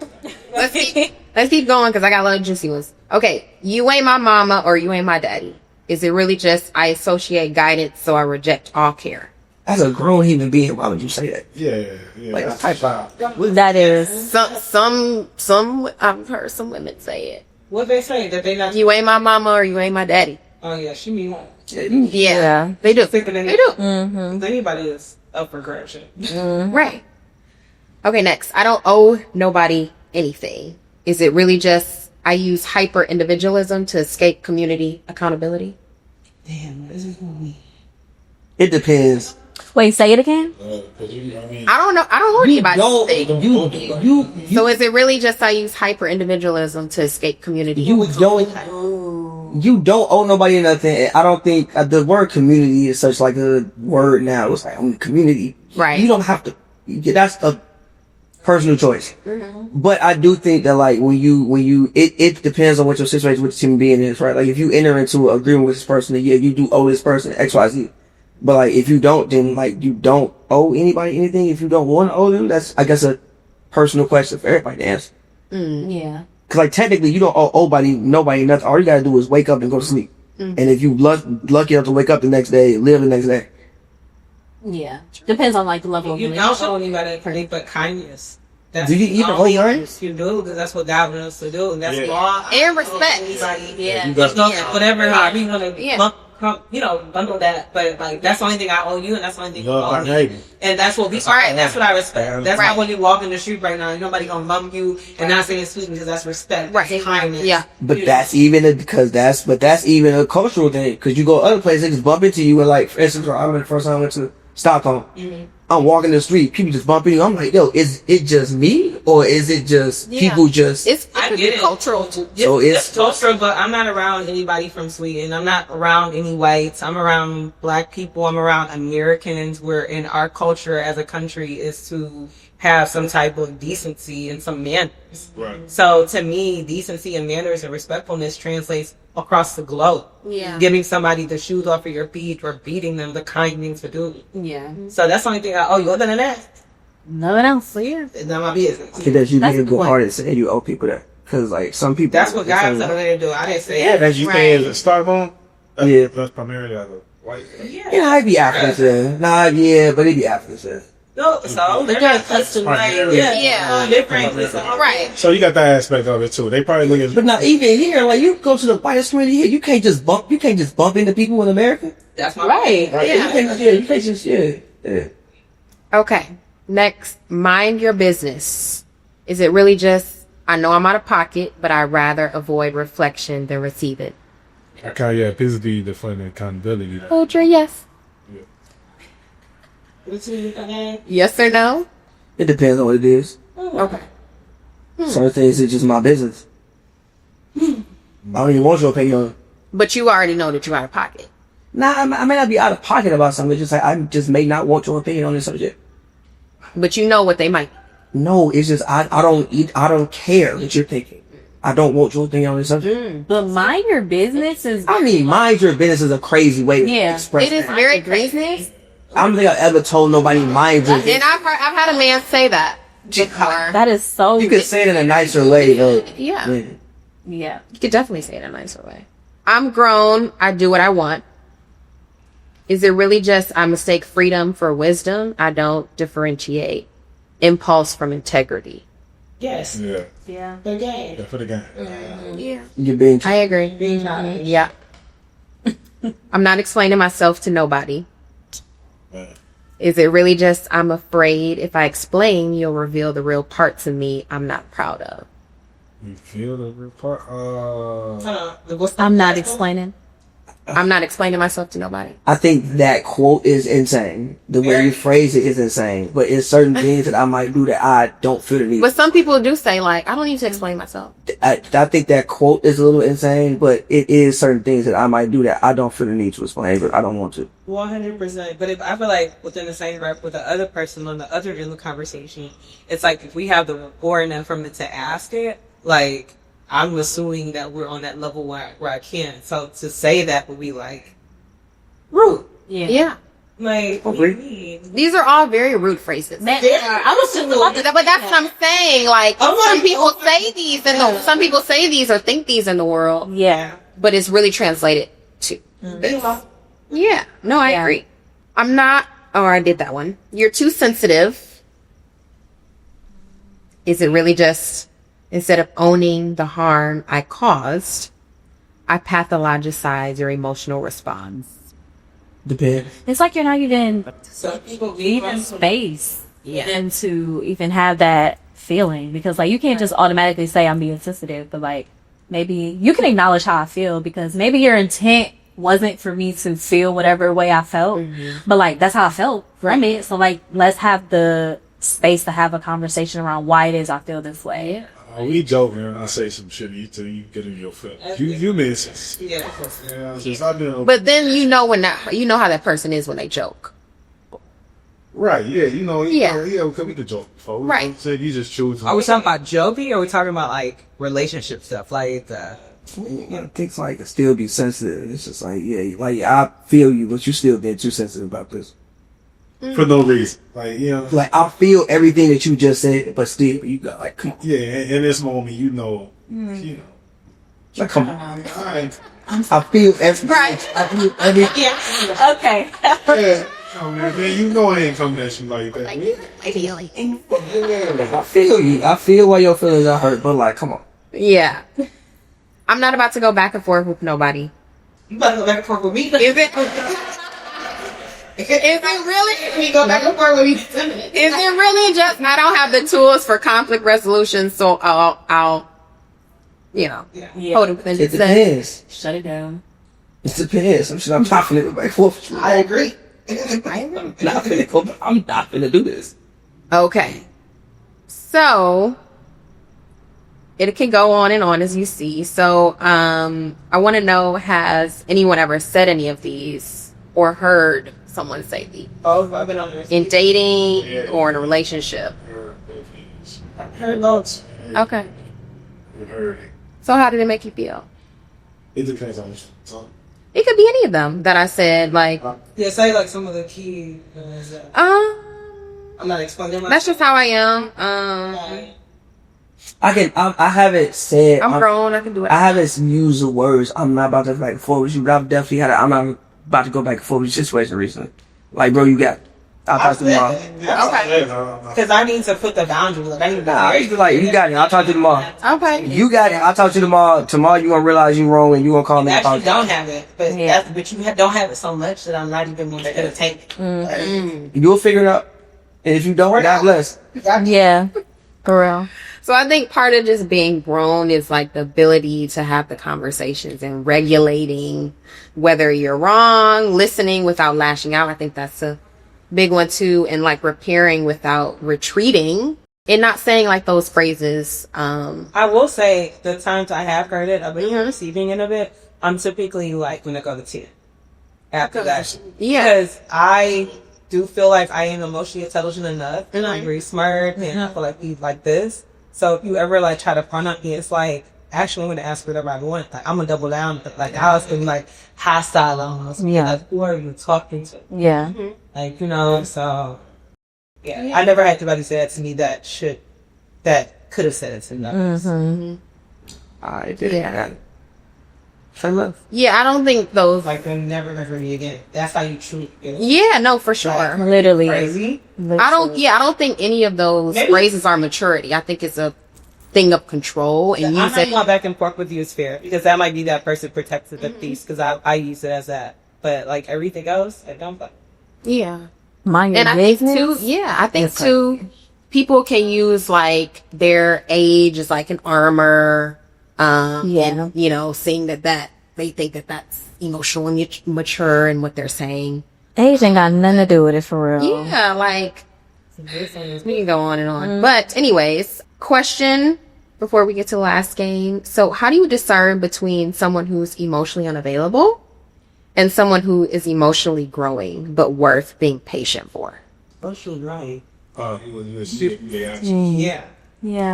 Let's keep going because I got a lot of juicy ones. Okay. You ain't my mama or you ain't my daddy. Is it really just I associate guidance so I reject all care? As a grown human being, why would you say that? Yeah. Like That's type out. That is. Some I've heard some women say it. What they say that they not. You ain't my mama or you ain't my daddy. Oh yeah, she mean one. Yeah. They do. Thinking They do. Mm-hmm. Anybody is up for grab shit. Right. Okay, next. I don't owe nobody anything. Is it really just I use hyper individualism to escape community accountability? Damn, this is gonna be. It depends. Wait, say it again. I don't know. I don't owe anybody anything. You So is it really just I use hyper individualism to escape community? you don't owe nobody nothing. I don't think the word community is such like a word now. It's like community. Right. You don't have to. That's a personal choice. But I do think that like when you it depends on what your situation with the human being is, right? Like if you enter into an agreement with this person, then yeah, you do owe this person XYZ. But like if you don't, then like you don't owe anybody anything. If you don't want to owe them, that's I guess a personal question for everybody to answer. Yeah. Cause like technically you don't owe nobody nothing. All you gotta do is wake up and go to sleep. And if you lucky enough to wake up the next day, live the next day. Yeah. Depends on like the level of You don't owe anybody anything but kindness. That's Do you even owe yours? You do because that's what God wants us to do, and that's Yeah. law. And respect. Yeah. You got- Whatever, however you want to, Yeah. bundle that. But like that's the only thing I owe you, and that's the only thing you Love owe our me. neighbor. And that's what we. Alright, that's what I respect. That's Right. why when you walk in the street right now, ain't nobody gonna bump you and not saying sweet because that's respect. Right. That's kindness. Yeah. But that's even that's even a cultural thing. Cause you go other places, they just bump into you and like, for instance, I remember the first time I went to Stockholm. I'm walking the street, people just bump into you. I'm like, yo, is it just me or is it just people just? It's I could get be it. cultural. So it's cultural, but I'm not around anybody from Sweden. I'm not around any whites. I'm around black people. I'm around Americans. Where in our culture as a country is to have some type of decency and some manners. Right. So to me, decency and manners and respectfulness translates across the globe. Yeah. Giving somebody the shoes off of your feet or beating them, the kind things to do. Yeah. So that's the only thing I owe you. Other than that, Nothing else. So yeah. it's not my business. That you That's need to the go point. hard and say you owe people that. Cause like some people. That's what God told me to do. I didn't say Yeah, it. that's you Right. say is a Stockholm? Yeah. That's primarily as a white. Yeah, I'd be Africans there. Nah, yeah, but it'd be Africans there. No, so they're not custom like Yeah. different. Right. So you got that aspect of it too. They probably look at But now even here, like you go to the whitest community here, you can't just bump into people in America. That's my Right. point. You can't just yeah. Okay. Next, mind your business. Is it really just I know I'm out of pocket, but I'd rather avoid reflection than receive it? I kind of this is the fun accountability. Culture, yes. Yes or no? It depends on what it is. Okay. Certain things it's just my business. I don't even want your opinion. But you already know that you're out of pocket. Nah, I may not be out of pocket about something. It's just like I just may not want your opinion on this subject. But you know what they might. No, it's just I don't care what you're thinking. I don't want your opinion on this subject. But mind your business is. I mean, mind your business is a crazy way to express It is that. very crazy. I don't think I've ever told nobody mind your business. And I've had a man say that before. That is so. You could say it in a nicer way, though. Yeah. Yeah. You could definitely say it in a nicer way. I'm grown. I do what I want. Is it really just I mistake freedom for wisdom? I don't differentiate impulse from integrity. Yes. Yeah. Yeah. The game. Yeah, for the game. Yeah. You're being I agree. Yeah. I'm not explaining myself to nobody. Is it really just I'm afraid if I explain, you'll reveal the real parts of me I'm not proud of? You feel the real part? I'm not explaining. I'm not explaining myself to nobody. I think that quote is insane. The way you phrase it is insane. But it's certain things that I might do that I don't feel the need. But some people do say, like, I don't need to explain myself. I think that quote is a little insane, but it is certain things that I might do that I don't feel the need to explain, but I don't want to. 100%. But if I feel like within the same rep with the other person on the other end of the conversation, it's like if we have the rapport enough for me to ask it, like, I'm assuming that we're on that level where I can. So to say that would be like rude. Yeah. Like, what do you mean? These are all very rude phrases. I was just about to. But that's what I'm saying. Like, Oh my some people God. say these some people say these or think these in the world, Yeah. but it's really translated to. Yeah. No, I agree. I'm not. Oh, I did that one. You're too sensitive. Is it really just instead of owning the harm I caused, I pathologicize your emotional response? Depends. It's like you're not even Some people even space even to even have that feeling, because like you can't just automatically say I'm being sensitive, but like maybe you can acknowledge how I feel, because maybe your intent wasn't for me to feel whatever way I felt, but like that's how I felt from it. So like let's have the space to have a conversation around why it is I feel this way. We joke, man. I say some shit till you get in your feelings. You miss. Yeah. Yeah, just I do. But then you know how that person is when they joke. Right, yeah, Yeah. because we could joke before. Right. Said you just choose. Are we talking about joking or are we talking about like relationship stuff? Like Things like it still be sensitive. It's just like, yeah, like I feel you, but you still being too sensitive about this. for no reason. Like, Like I feel everything that you just said, but still you got like, come on. yeah, in this moment, Like, come on. all right. I feel everything. Right. I feel everything. Okay. Yeah. Oh, man, it ain't coming at you like that. Ideally. I feel you. I feel why your feelings are hurt, but like, come on. Yeah. I'm not about to go back and forth with nobody. you better go back and forth with me. Is it? Is it really? You go back and forth with me. Is it really just I don't have the tools for conflict resolution, so I'll Yeah. hold it within It the depends. Shut it down. It depends. I'm not finna go back and forth with you. I agree. I'm not finna do this. Okay. So it can go on and on as you see. So I want to know, has anyone ever said any of these or heard someone say these Oh, I've been on this. in dating or in a relationship? I've heard loads. Okay. So how did it make you feel? It depends on the song. It could be any of them that I said, like, Yeah, say like some of the key. I'm not explaining myself. that's just how I am. I haven't said. I'm grown. I can do it. I haven't used the words. I'm not about to go back and forth with you, but I've definitely had. I'm not about to go back and forth with your situation recently. Like, bro, you got. I'll talk to you tomorrow. Okay. Because I need to put the boundary. Like, I need to Nah, it's like you got it. I'll talk to you tomorrow. Okay. You got it. I'll talk to you tomorrow. Tomorrow you gonna realize you wrong and you gonna call me. and actually apologize. don't have it, but but you don't have it so much that I'm not even going to entertain it. You'll figure it out. And if you don't, God bless. Yeah. For real. So I think part of just being grown is like the ability to have the conversations and regulating whether you're wrong, listening without lashing out. I think that's a big one too, and like repairing without retreating. And not saying like those phrases. I will say the times I have heard it, I've been receiving it a bit. I'm typically like when I go to 10 after that. Yeah. Because I do feel like I am emotionally intelligent enough and I'm very smart and I feel like we like this. So if you ever like try to front up me, it's like actually I'm gonna ask whatever I want. Like I'm gonna double down. But like I was feeling like hostile almost. Yeah. Like, who are you talking to? Yeah. Like, you know, so yeah. I never had anybody say that to me that could have said it to me. I did. Yeah. Same love. Yeah, I don't think those. Like they'll never me again. That's how you truly feel. Yeah, no, for sure. Literally. Crazy. I don't think any of those phrases are maturity. I think it's a thing of control and I'm using. not back and forth with you is fair because that might be that person protected the peace because I use it as that. But like everything else, I don't. Yeah. Mind your And business. I think too, I think too, people can use like their age as like an armor. And, you know, saying that they think that that's emotionally mature and what they're saying. Age ain't got nothing to do with it for real. Yeah, like we can go on and on. But anyways, question before we get to the last game. So how do you discern between someone who's emotionally unavailable and someone who is emotionally growing but worth being patient for? Social right. Yeah.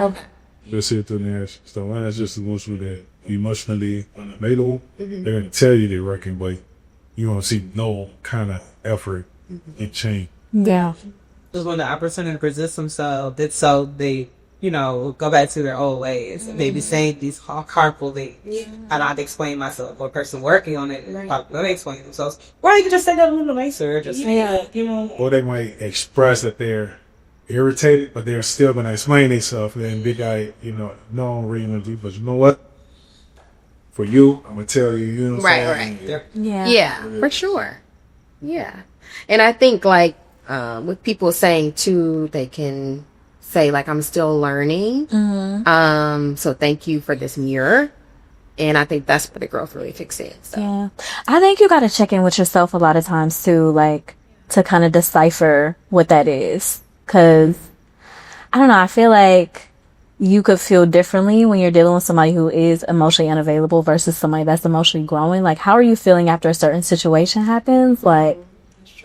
Okay. Let's hit through the ass. So when it's just emotionally unavailable, they're gonna tell you they're working, but you won't see no kind of effort in change. Yeah. Just when the opportunity presents themselves, that's so they, you know, go back to their old ways. And they be saying these harmful things. I don't have to explain myself. Or a person working on it, let me explain themselves. Or you can just say that a little nicer. Just you know. Or they might express that they're irritated, but they're still gonna explain themselves. And big guy, you know, no reason, but you know what? For you, I'm gonna tell you, you know what I'm saying? Right. Yeah. Yeah, for sure. Yeah. And I think like with people saying too, they can say like, I'm still learning. So thank you for this mirror. And I think that's where the growth really kicks in. So. Yeah. I think you got to check in with yourself a lot of times too, like to kind of decipher what that is. Cause I don't know, I feel like you could feel differently when you're dealing with somebody who is emotionally unavailable versus somebody that's emotionally growing. Like, how are you feeling after a certain situation happens? Like,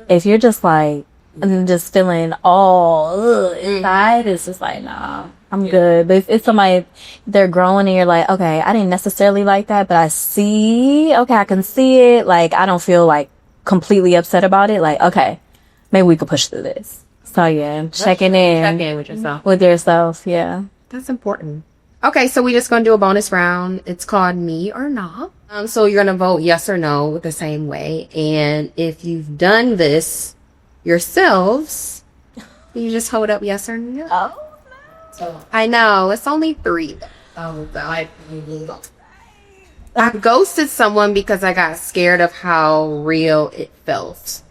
if you're just like, and just feeling all inside, it's just like, nah, I'm good. But if it's somebody, they're growing and you're like, okay, I didn't necessarily like that, but I can see it. Like, I don't feel like completely upset about it. Like, okay, maybe we could push through this. So yeah, checking in. Check in with yourself. With yourself, yeah. That's important. Okay, so we're just going to do a bonus round. It's called Me or Nah. So you're going to vote yes or no the same way. And if you've done this yourselves, you just hold up yes or no. Oh. So, I know, it's only 3. I ghosted someone because I got scared of how real it felt.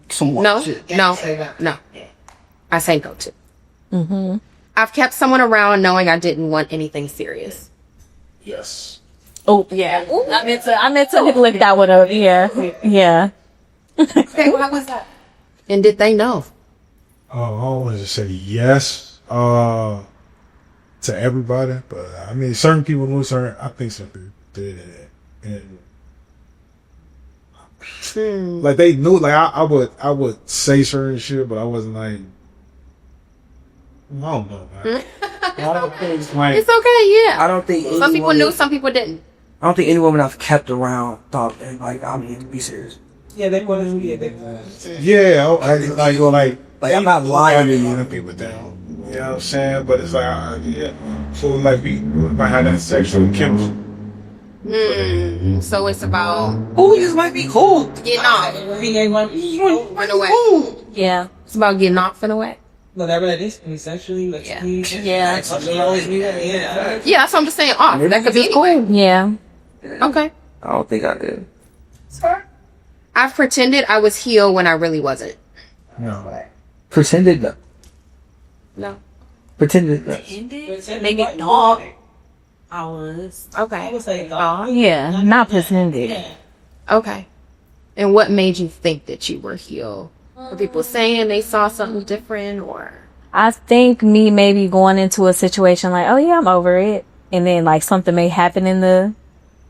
Somewhat. No. I say no to. I've kept someone around knowing I didn't want anything serious. Yes. Oh, yeah. I meant to look that one up. Yeah. Yeah. Okay, what was that? And did they know? I want to say yes to everybody, but I mean, certain people know certain. I think some people did it, and like they knew. Like I would say certain shit, but I wasn't like. I don't know, man. I don't think like, It's okay, yeah. I don't think Some people knew, some people didn't. I don't think any woman I've kept around thought that like I'm here to be serious. Yeah, they want to be it. yeah, like I'm not lying to you. happy with that. You know what I'm saying? But it's like, yeah. So like we might have that sexual chemistry. So it's about Oh, this might be cool. getting off. Run away. Yeah. It's about getting off in a way. Whatever that is, sexually, like, Yeah. Yeah. yeah. Yeah, that's what I'm just saying. Off. That could be It's cool. anywhere. Yeah. Okay. I don't think I did. I've pretended I was healed when I really wasn't. No. Pretended no. No. Pretended no. Maybe dog. I was. Okay. I would say, Yeah. Not pretended. Okay. And what made you think that you were healed? Were people saying they saw something different, or? I think me maybe going into a situation like, oh yeah, I'm over it. And then like something may happen in the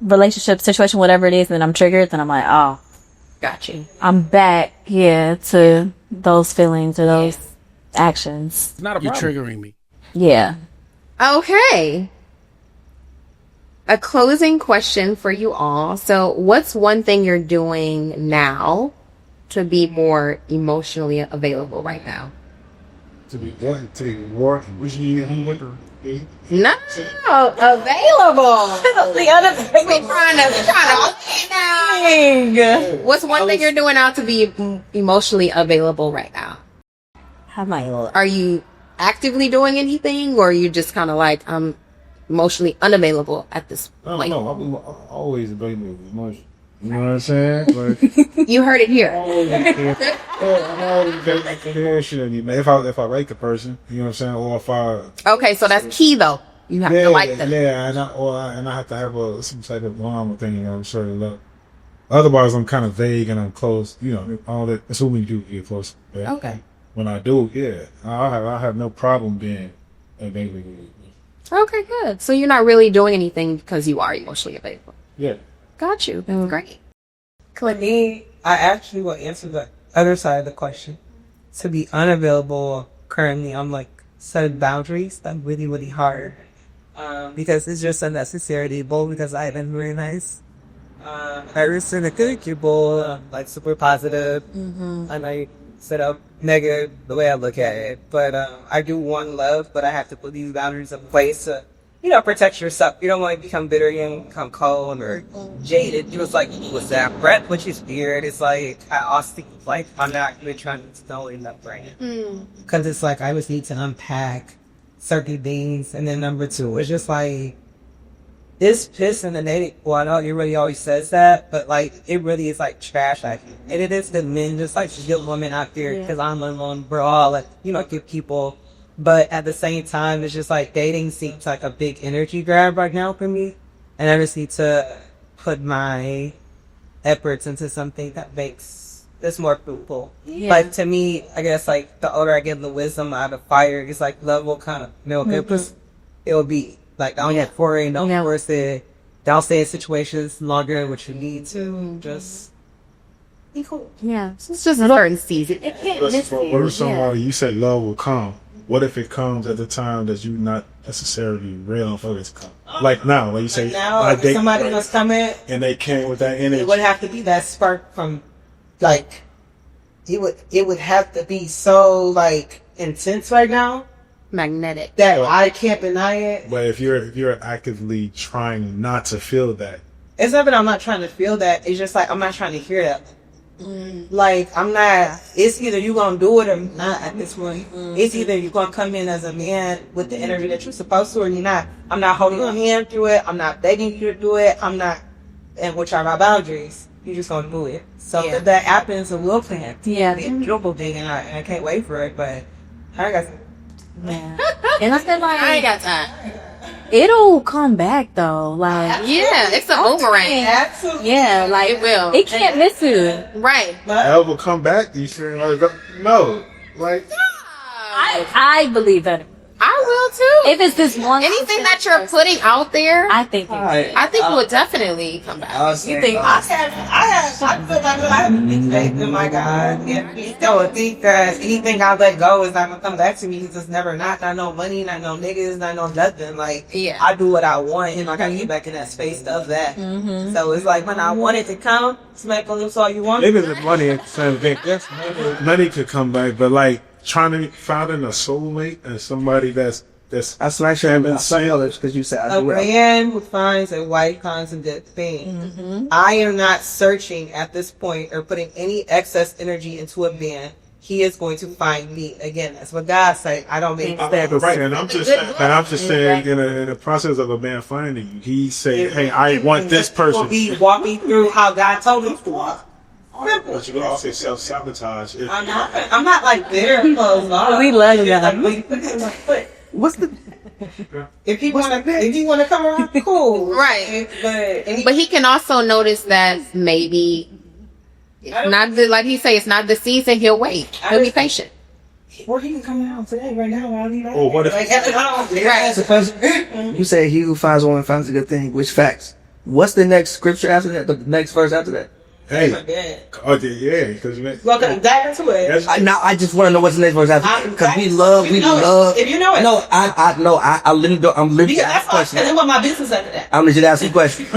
relationship situation, whatever it is, and then I'm triggered, then I'm like, oh, Got you. I'm back, to those feelings or those actions. It's not a problem. You're triggering me. Yeah. Okay. A closing question for you all. So what's one thing you're doing now to be more emotionally available right now? To be what? To be more? Which you No, available. The other thing we're trying to What's one thing you're doing now to be emotionally available right now? Are you actively doing anything, or are you just kind of like, I'm emotionally unavailable at this point? No, I'm always available with emotion. You know what I'm saying? Like, You heard it here. I'm always available. If I like the person, you know what I'm saying? Or if I... Okay, so that's key though. You have to like them. Yeah, and I have to have some type of normal thing, I'm sure to love. Otherwise, I'm kind of vague and I'm close. You know, all that. That's what we do get close. But Okay. When I do, I have no problem being available. Okay, good. So you're not really doing anything because you are emotionally available. Yeah. Got you. That's great. For me, I actually will answer the other side of the question. To be unavailable currently, I'm like setting boundaries. That's really, really hard. Because it's just unnecessary, both because I've been very nice. I receive a good people, like super positive, and I set up negative the way I look at it. But I do want love, but I have to put these boundaries in place to, protect yourself. You don't want to become bitter and become cold or jaded. You was like, what's that breath? Which is weird. It's like, I also think, like, I'm not even trying to know enough right now. Because it's like, I just need to unpack certain things. And then number two, it's just like, this piss in the dating. Well, I know it really always says that, but like, it really is like trash. Like, and it is the men, just like good women out there, because I'm alone. We're all like, good people. But at the same time, it's just like dating seems like a big energy grab right now for me. And I just need to put my efforts into something that makes this more fruitful. Yeah. Like, to me, I guess like the older I get, the wisdom out of fire, it's like love will kind of milk it. It will be like, don't get worried, don't force it. Don't stay in situations longer than what you need to. Just be cool. Yeah. So it's just a certain season. It can't miss What if somebody, you said love will come? What if it comes at the time that you're not necessarily real for it to come? Like now, when you say now, if somebody was coming and they came with that energy, it would have to be that spark from, like, it would have to be so like intense right now, magnetic, that I can't deny it. But if you're actively trying not to feel that, it's not that I'm not trying to feel that. It's just like I'm not trying to hear that. Like, I'm not, it's either you gonna do it or not at this point. It's either you gonna come in as a man with the energy that you're supposed to, or you're not. I'm not holding your hand through it. I'm not begging you to do it. I'm not, and which are my boundaries. You just gonna do it. So if that happens, a will plan. Yeah. It's a beautiful thing, and I can't wait for it, but I got Yeah. And I feel like I ain't got time. It'll come back though. Like, yeah, it's a boomerang. Absolutely. yeah, like It will. It can't miss you. Right. that will come back. You say like, no, like I believe that. I will too. If it's this one, Anything that you're putting out there, I think. I think will definitely come back. You think? I feel like I have a big faith in my God. And I don't think that anything I let go is not gonna come back to me. It's just never not no money, not no niggas, not no nothing. Like, I do what I want, and I gotta get back in that space of that. So it's like, when I want it to come, smack on lips all you want. niggas and money at the same thing. Money could come back, but like trying to find a soulmate and somebody that's That's why I should have been saying this, because you said I A do it. man who finds a wife finds a good thing. I am not searching at this point or putting any excess energy into a man. He is going to find me. Again, that's what God said. I don't make mistakes. right, and I'm just saying in the process of a man finding you, he say, "Hey, I want this person." He walk me through how God told him to walk. But you can also self-sabotage. I'm not like there. We love you. What's the? If he want to come around, cool. Right. But But he can also notice that maybe It's not like he say, it's not the season. He'll wait. He'll be patient. Or he can come out today, right now. I'll be Or what if That's a question. You say he who finds a woman finds a good thing, which facts. What's the next scripture after that? The next verse after that? hey, yeah, because Welcome back to it. I just want to know what's the next verse after, because we love. If you know it. No, I know. I literally don't. I'm literally Because asking that's questions. what my business after that. I'm legit asking questions.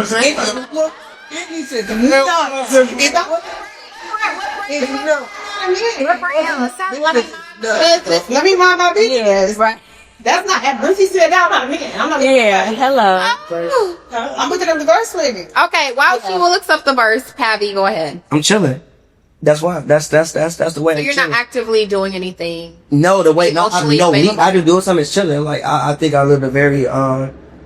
Let me mind my business. Right. That's not at Lucy said that. I'm not a man. I'm not a man. Hello. I'm looking up the verse for you. Okay, while she looks up the verse, Pavi, go ahead. I'm chilling. That's why. That's the way. So you're not actively doing anything. No, the way. No, Emotionally me. available. I do doing something is chilling. Like I think I lived a very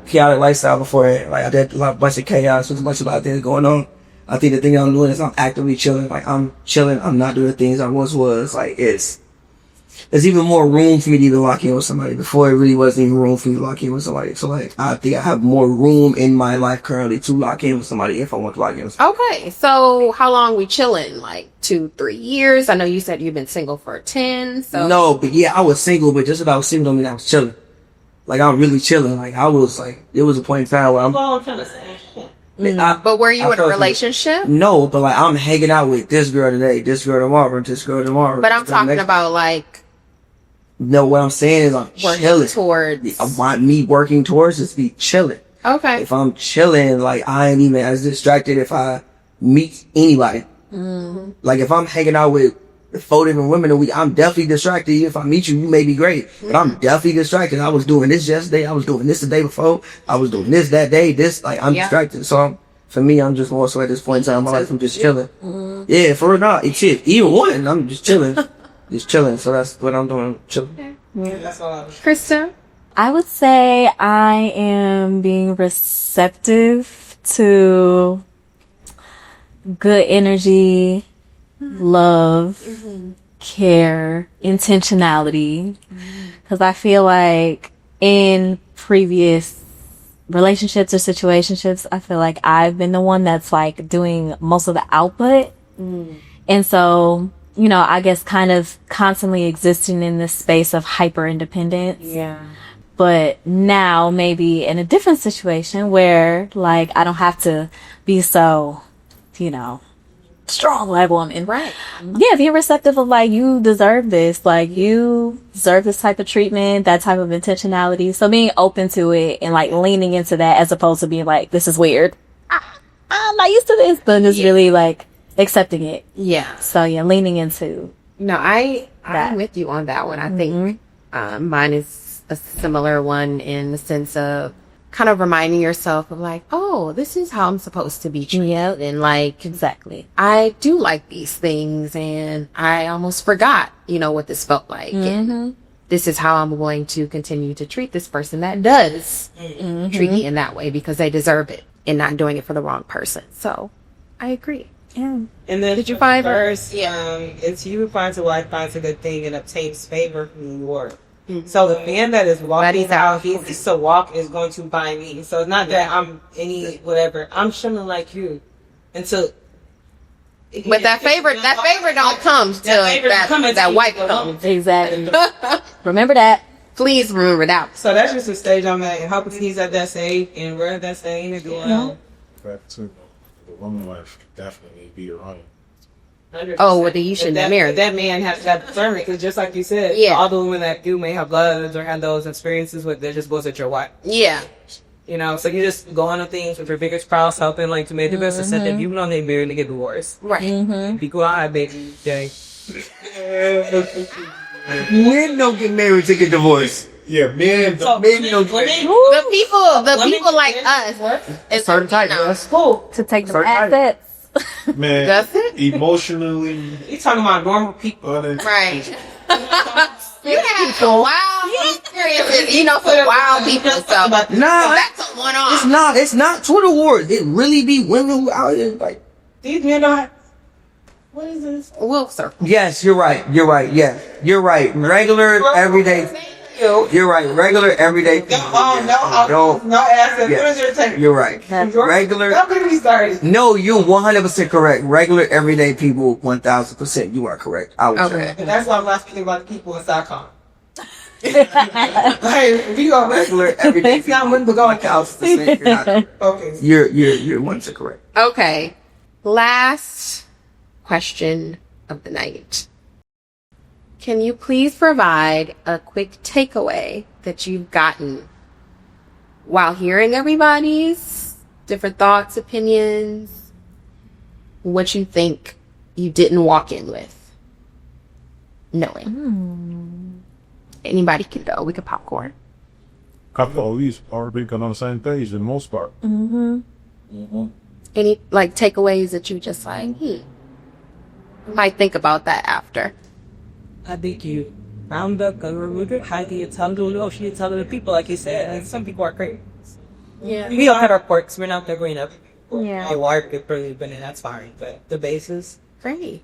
chaotic lifestyle before it. Like I did a bunch of chaos. There's a lot of things going on. I think the thing I'm doing is I'm actively chilling. Like I'm chilling. I'm not doing the things I once was. Like there's even more room for me to even lock in with somebody. Before, it really wasn't even room for me to lock in with somebody. So like I think I have more room in my life currently to lock in with somebody if I want to lock in with somebody. Okay, so how long we chilling? Like 2-3 years? I know you said you've been single for 10. So No, but yeah, I was single, but just about single don't mean I was chilling. Like I'm really chilling. Like I was like, it was a point in time where I'm. Well, I'm trying to say. but were you in a felt relationship? No, but like I'm hanging out with this girl today, this girl tomorrow, this girl tomorrow. But I'm talking about like No, what I'm saying is I'm working chilling. towards. I want me working towards is be chilling. Okay. If I'm chilling, like I ain't even as distracted if I meet anybody. Mm-hmm. Like if I'm hanging out with 4 different women a week, I'm definitely distracted. If I meet you, you may be great, but I'm definitely distracted. I was doing this yesterday. I was doing this the day before. I was doing this that day. I'm distracted. So for me, I'm just more so at this point in time in my life, I'm just chilling. Yeah, for real, not it's shit. Either one, I'm just chilling. Just chilling. So that's what I'm doing. Chilling. Yeah, that's all I'm Krista? I would say I am being receptive to good energy, love, care, intentionality. Because I feel like in previous relationships or situationships, I feel like I've been the one that's like doing most of the output. And so, you know, I guess kind of constantly existing in this space of hyper independence. Yeah. But now maybe in a different situation where like I don't have to be so, you know, strong like woman. Right. Yeah, being receptive of like, you deserve this. Like you deserve this type of treatment, that type of intentionality. So being open to it and like leaning into that as opposed to being like, this is weird. I'm not used to this. But just really like accepting it. Yeah. So yeah, leaning into. No, I'm with you on that one. I think mine is a similar one in the sense of kind of reminding yourself of like, oh, this is how I'm supposed to be treated. And like, Exactly. I do like these things and I almost forgot, you know, what this felt like. And this is how I'm going to continue to treat this person that does treat me in that way because they deserve it and not doing it for the wrong person. So I agree. Yeah. And then Did you find verse? It's you who finds a wife finds a good thing and obtains favor from the Lord. So the man that is walking out, he needs to walk is going to find me. So it's not that I'm any whatever. I'm chilling like you until. But that favor don't come till that wife comes. Exactly. Remember that. Please remember that. So that's just the stage I'm at. And hopefully he's at that stage and we're at that stage and going on. Back to the woman life could definitely be around. 100%. Oh, well, then you shouldn't have married. That man has that discernment because just like you said, all the women that do may have loved or had those experiences with, they just wasn't your wife. Yeah. You know, so you just go on to things with your biggest spouse, helping like to make the best decision. If you know they married to get divorced, Right. be quiet, baby. Jay. Men don't get married to get divorced. Yeah, men. So men don't The people like us, it's certain type. no. Yes. To take the Certain type. assets. Man, Does it? emotionally. You talking about normal people? Right. You have some wild experiences, you know, some wild people. So Nah, that's a one-off. It's not Twitter wars. It really be women who out here like. These men don't have. What is this? Will circle. Yes, you're right. Yeah, you're right. Regular, everyday. you. You're right. Regular, everyday people. No accent. Yeah. What is your take? You're right. Regular. Don't get me started. No, you're 100% correct. Regular, everyday people, 1000%. You are correct. I would say. And that's why I'm not speaking about the people in Stockholm. Like, we go Regular, everyday It's not people. when we're going 1000%. You're not correct. Okay. You're 100% correct. Okay. Last question of the night. Can you please provide a quick takeaway that you've gotten while hearing everybody's different thoughts, opinions, what you think you didn't walk in with knowing? Anybody can go. We could popcorn. I feel at least are thinking on the same page for the most part. Any like takeaways that you just like, might think about that after. I think you found the good. How do you tell the people, like you said? And some people are great. Yeah. We all have our quirks. We're not the green up. Yeah. I work it pretty, but that's fine. But the basis. Great.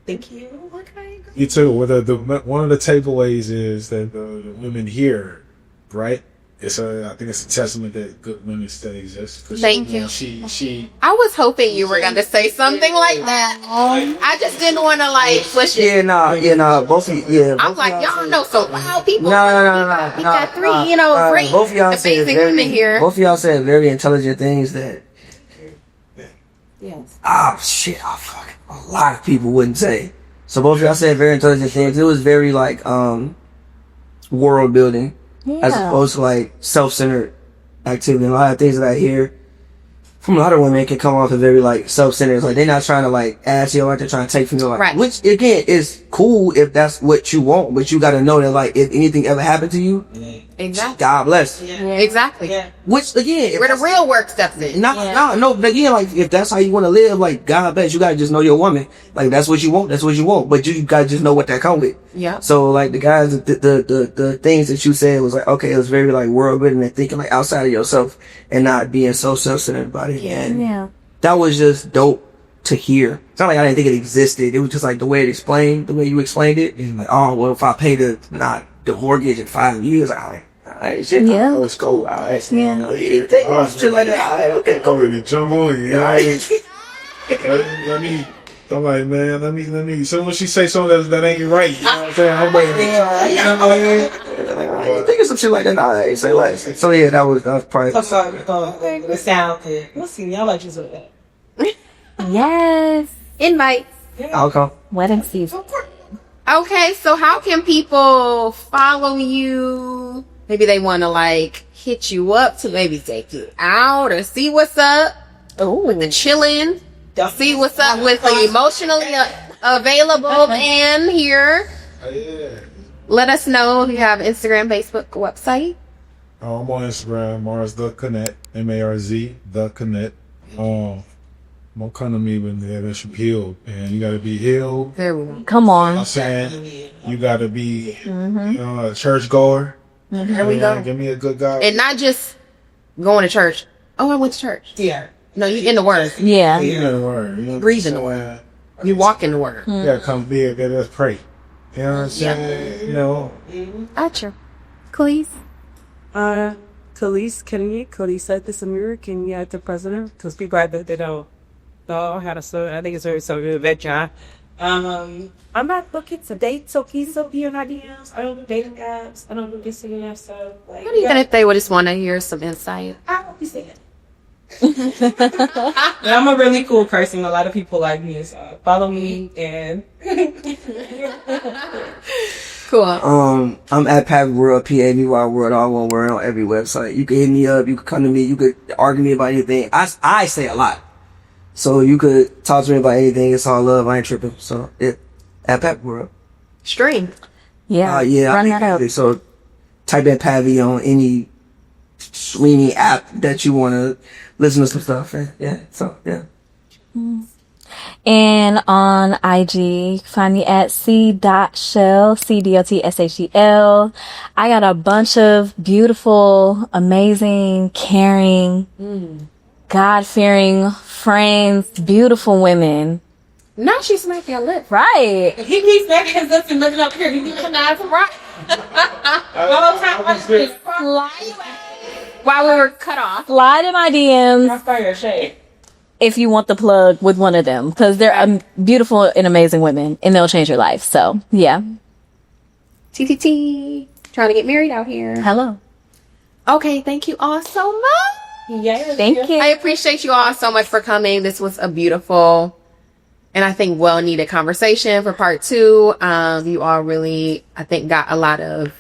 Thank you. Okay. You too. One of the takeaways is that the women here, right? I think it's a testament that good women still exist. Thank you. She. I was hoping you were going to say something like that. I just didn't want to like push it. Yeah, nah. Both of you, yeah. I'm like, y'all know some wild people. No. We got three, great, Both of y'all said amazing very, women here. Both of y'all said very intelligent things that. Yes. Shit! Fuck. A lot of people wouldn't say. So both of y'all said very intelligent things. It was very like world building. As opposed to like self-centered activity. And a lot of things that I hear from a lot of women can come off as very like self-centered. It's like they're not trying to like ask you, like they're trying to take from you, like, right. Which again is cool if that's what you want, but you got to know that like if anything ever happened to you, Exactly. God bless. Yeah. Exactly. Yeah. Which again, Where the real work steps in. no. But again, like if that's how you want to live, like God bless, you gotta just know your woman. Like that's what you want. That's what you want. But you gotta just know what that comes with. Yeah. So like the guys, the things that you said was like, okay, it was very like world building and thinking like outside of yourself and not being so self-centered about it. And that was just dope to hear. It's not like I didn't think it existed. It was just like the way the way you explained it. And like, oh well, if I pay the mortgage in 5 years, alright, shit. Yeah. Let's go. Alright. Yeah. Shit like that. Alright, okay, Go go. ahead and jump on you. Alright. Let me. I'm like, man, let me. So when she say something that ain't right, you know what I'm saying? I'm like, I think of some shit like that. Alright, say less. So yeah, that was probably. I'm sorry. The sound. We'll see. Y'all like you with that. Yes. Invite. Alcohol. Wedding season. Okay, so how can people follow you? Maybe they want to like hit you up to maybe take you out or see what's up with the chilling. See what's up with the emotionally available and here. Let us know if you have Instagram, Facebook, website. I'm on Instagram, Mars the Connect, MARZ the Connect. Don't come to me when they're healed, and you gotta be healed. There we go. Come on. I'm saying you gotta be, a church goer. There we go. Give me a good guy. And not just going to church. Oh, I went to church. Yeah. No, you in the word. Yeah. You know the word. You know Breathe in the word. You walk in the word. You gotta come be a good. Let's pray. You know what I'm saying? You know. Gotcha. Please. Khalees this American the president, because people I bet they don't know how to say. I think it's very so good. Bet John. I'm not looking to date, so please don't be on ideas. I don't do dating apps. I don't do this and that stuff. Like, What do you think if they would just want to hear some insight? I don't be saying. I'm a really cool person. A lot of people like me. So follow me and. Cool. I'm at Pappy World, PABY World, all one word on every website. You can hit me up, you can come to me, you could argue me about anything. I say a lot. So you could talk to me about anything, it's all love, I ain't tripping. So at Pappy World. Stream. Yeah. Yeah. Run that up. So type in Pappy on any streaming app that you wanna listen to some stuff. Yeah. And on IG, find me at c.shell, CDOTSHEL. I got a bunch of beautiful, amazing, caring, God-fearing friends, beautiful women. Now she's smacking her lip. Right. He keeps smacking his lips and looking up here. He keeps an eye from right. While we were cut off. Slide in my DMs if you want the plug with one of them, because they're beautiful and amazing women, and they'll change your life. So, yeah. TTT. Trying to get married out here. Hello. Okay, thank you all so much. Yes. Thank you. I appreciate you all so much for coming. This was a beautiful and I think well-needed conversation for part 2. You all really, I think, got a lot of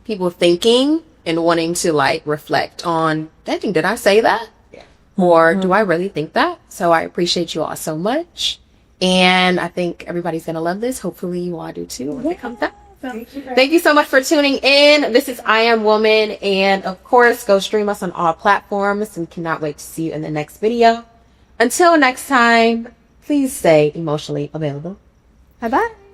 people thinking and wanting to like reflect on, dang, did I say that? Yeah. Or do I really think that? So I appreciate you all so much. And I think everybody's going to love this. Hopefully you all do too when it comes out. So, thank you so much for tuning in. This is I Am Woman. And of course, go stream us on all platforms. And cannot wait to see you in the next video. Until next time, please stay emotionally available. Bye-bye.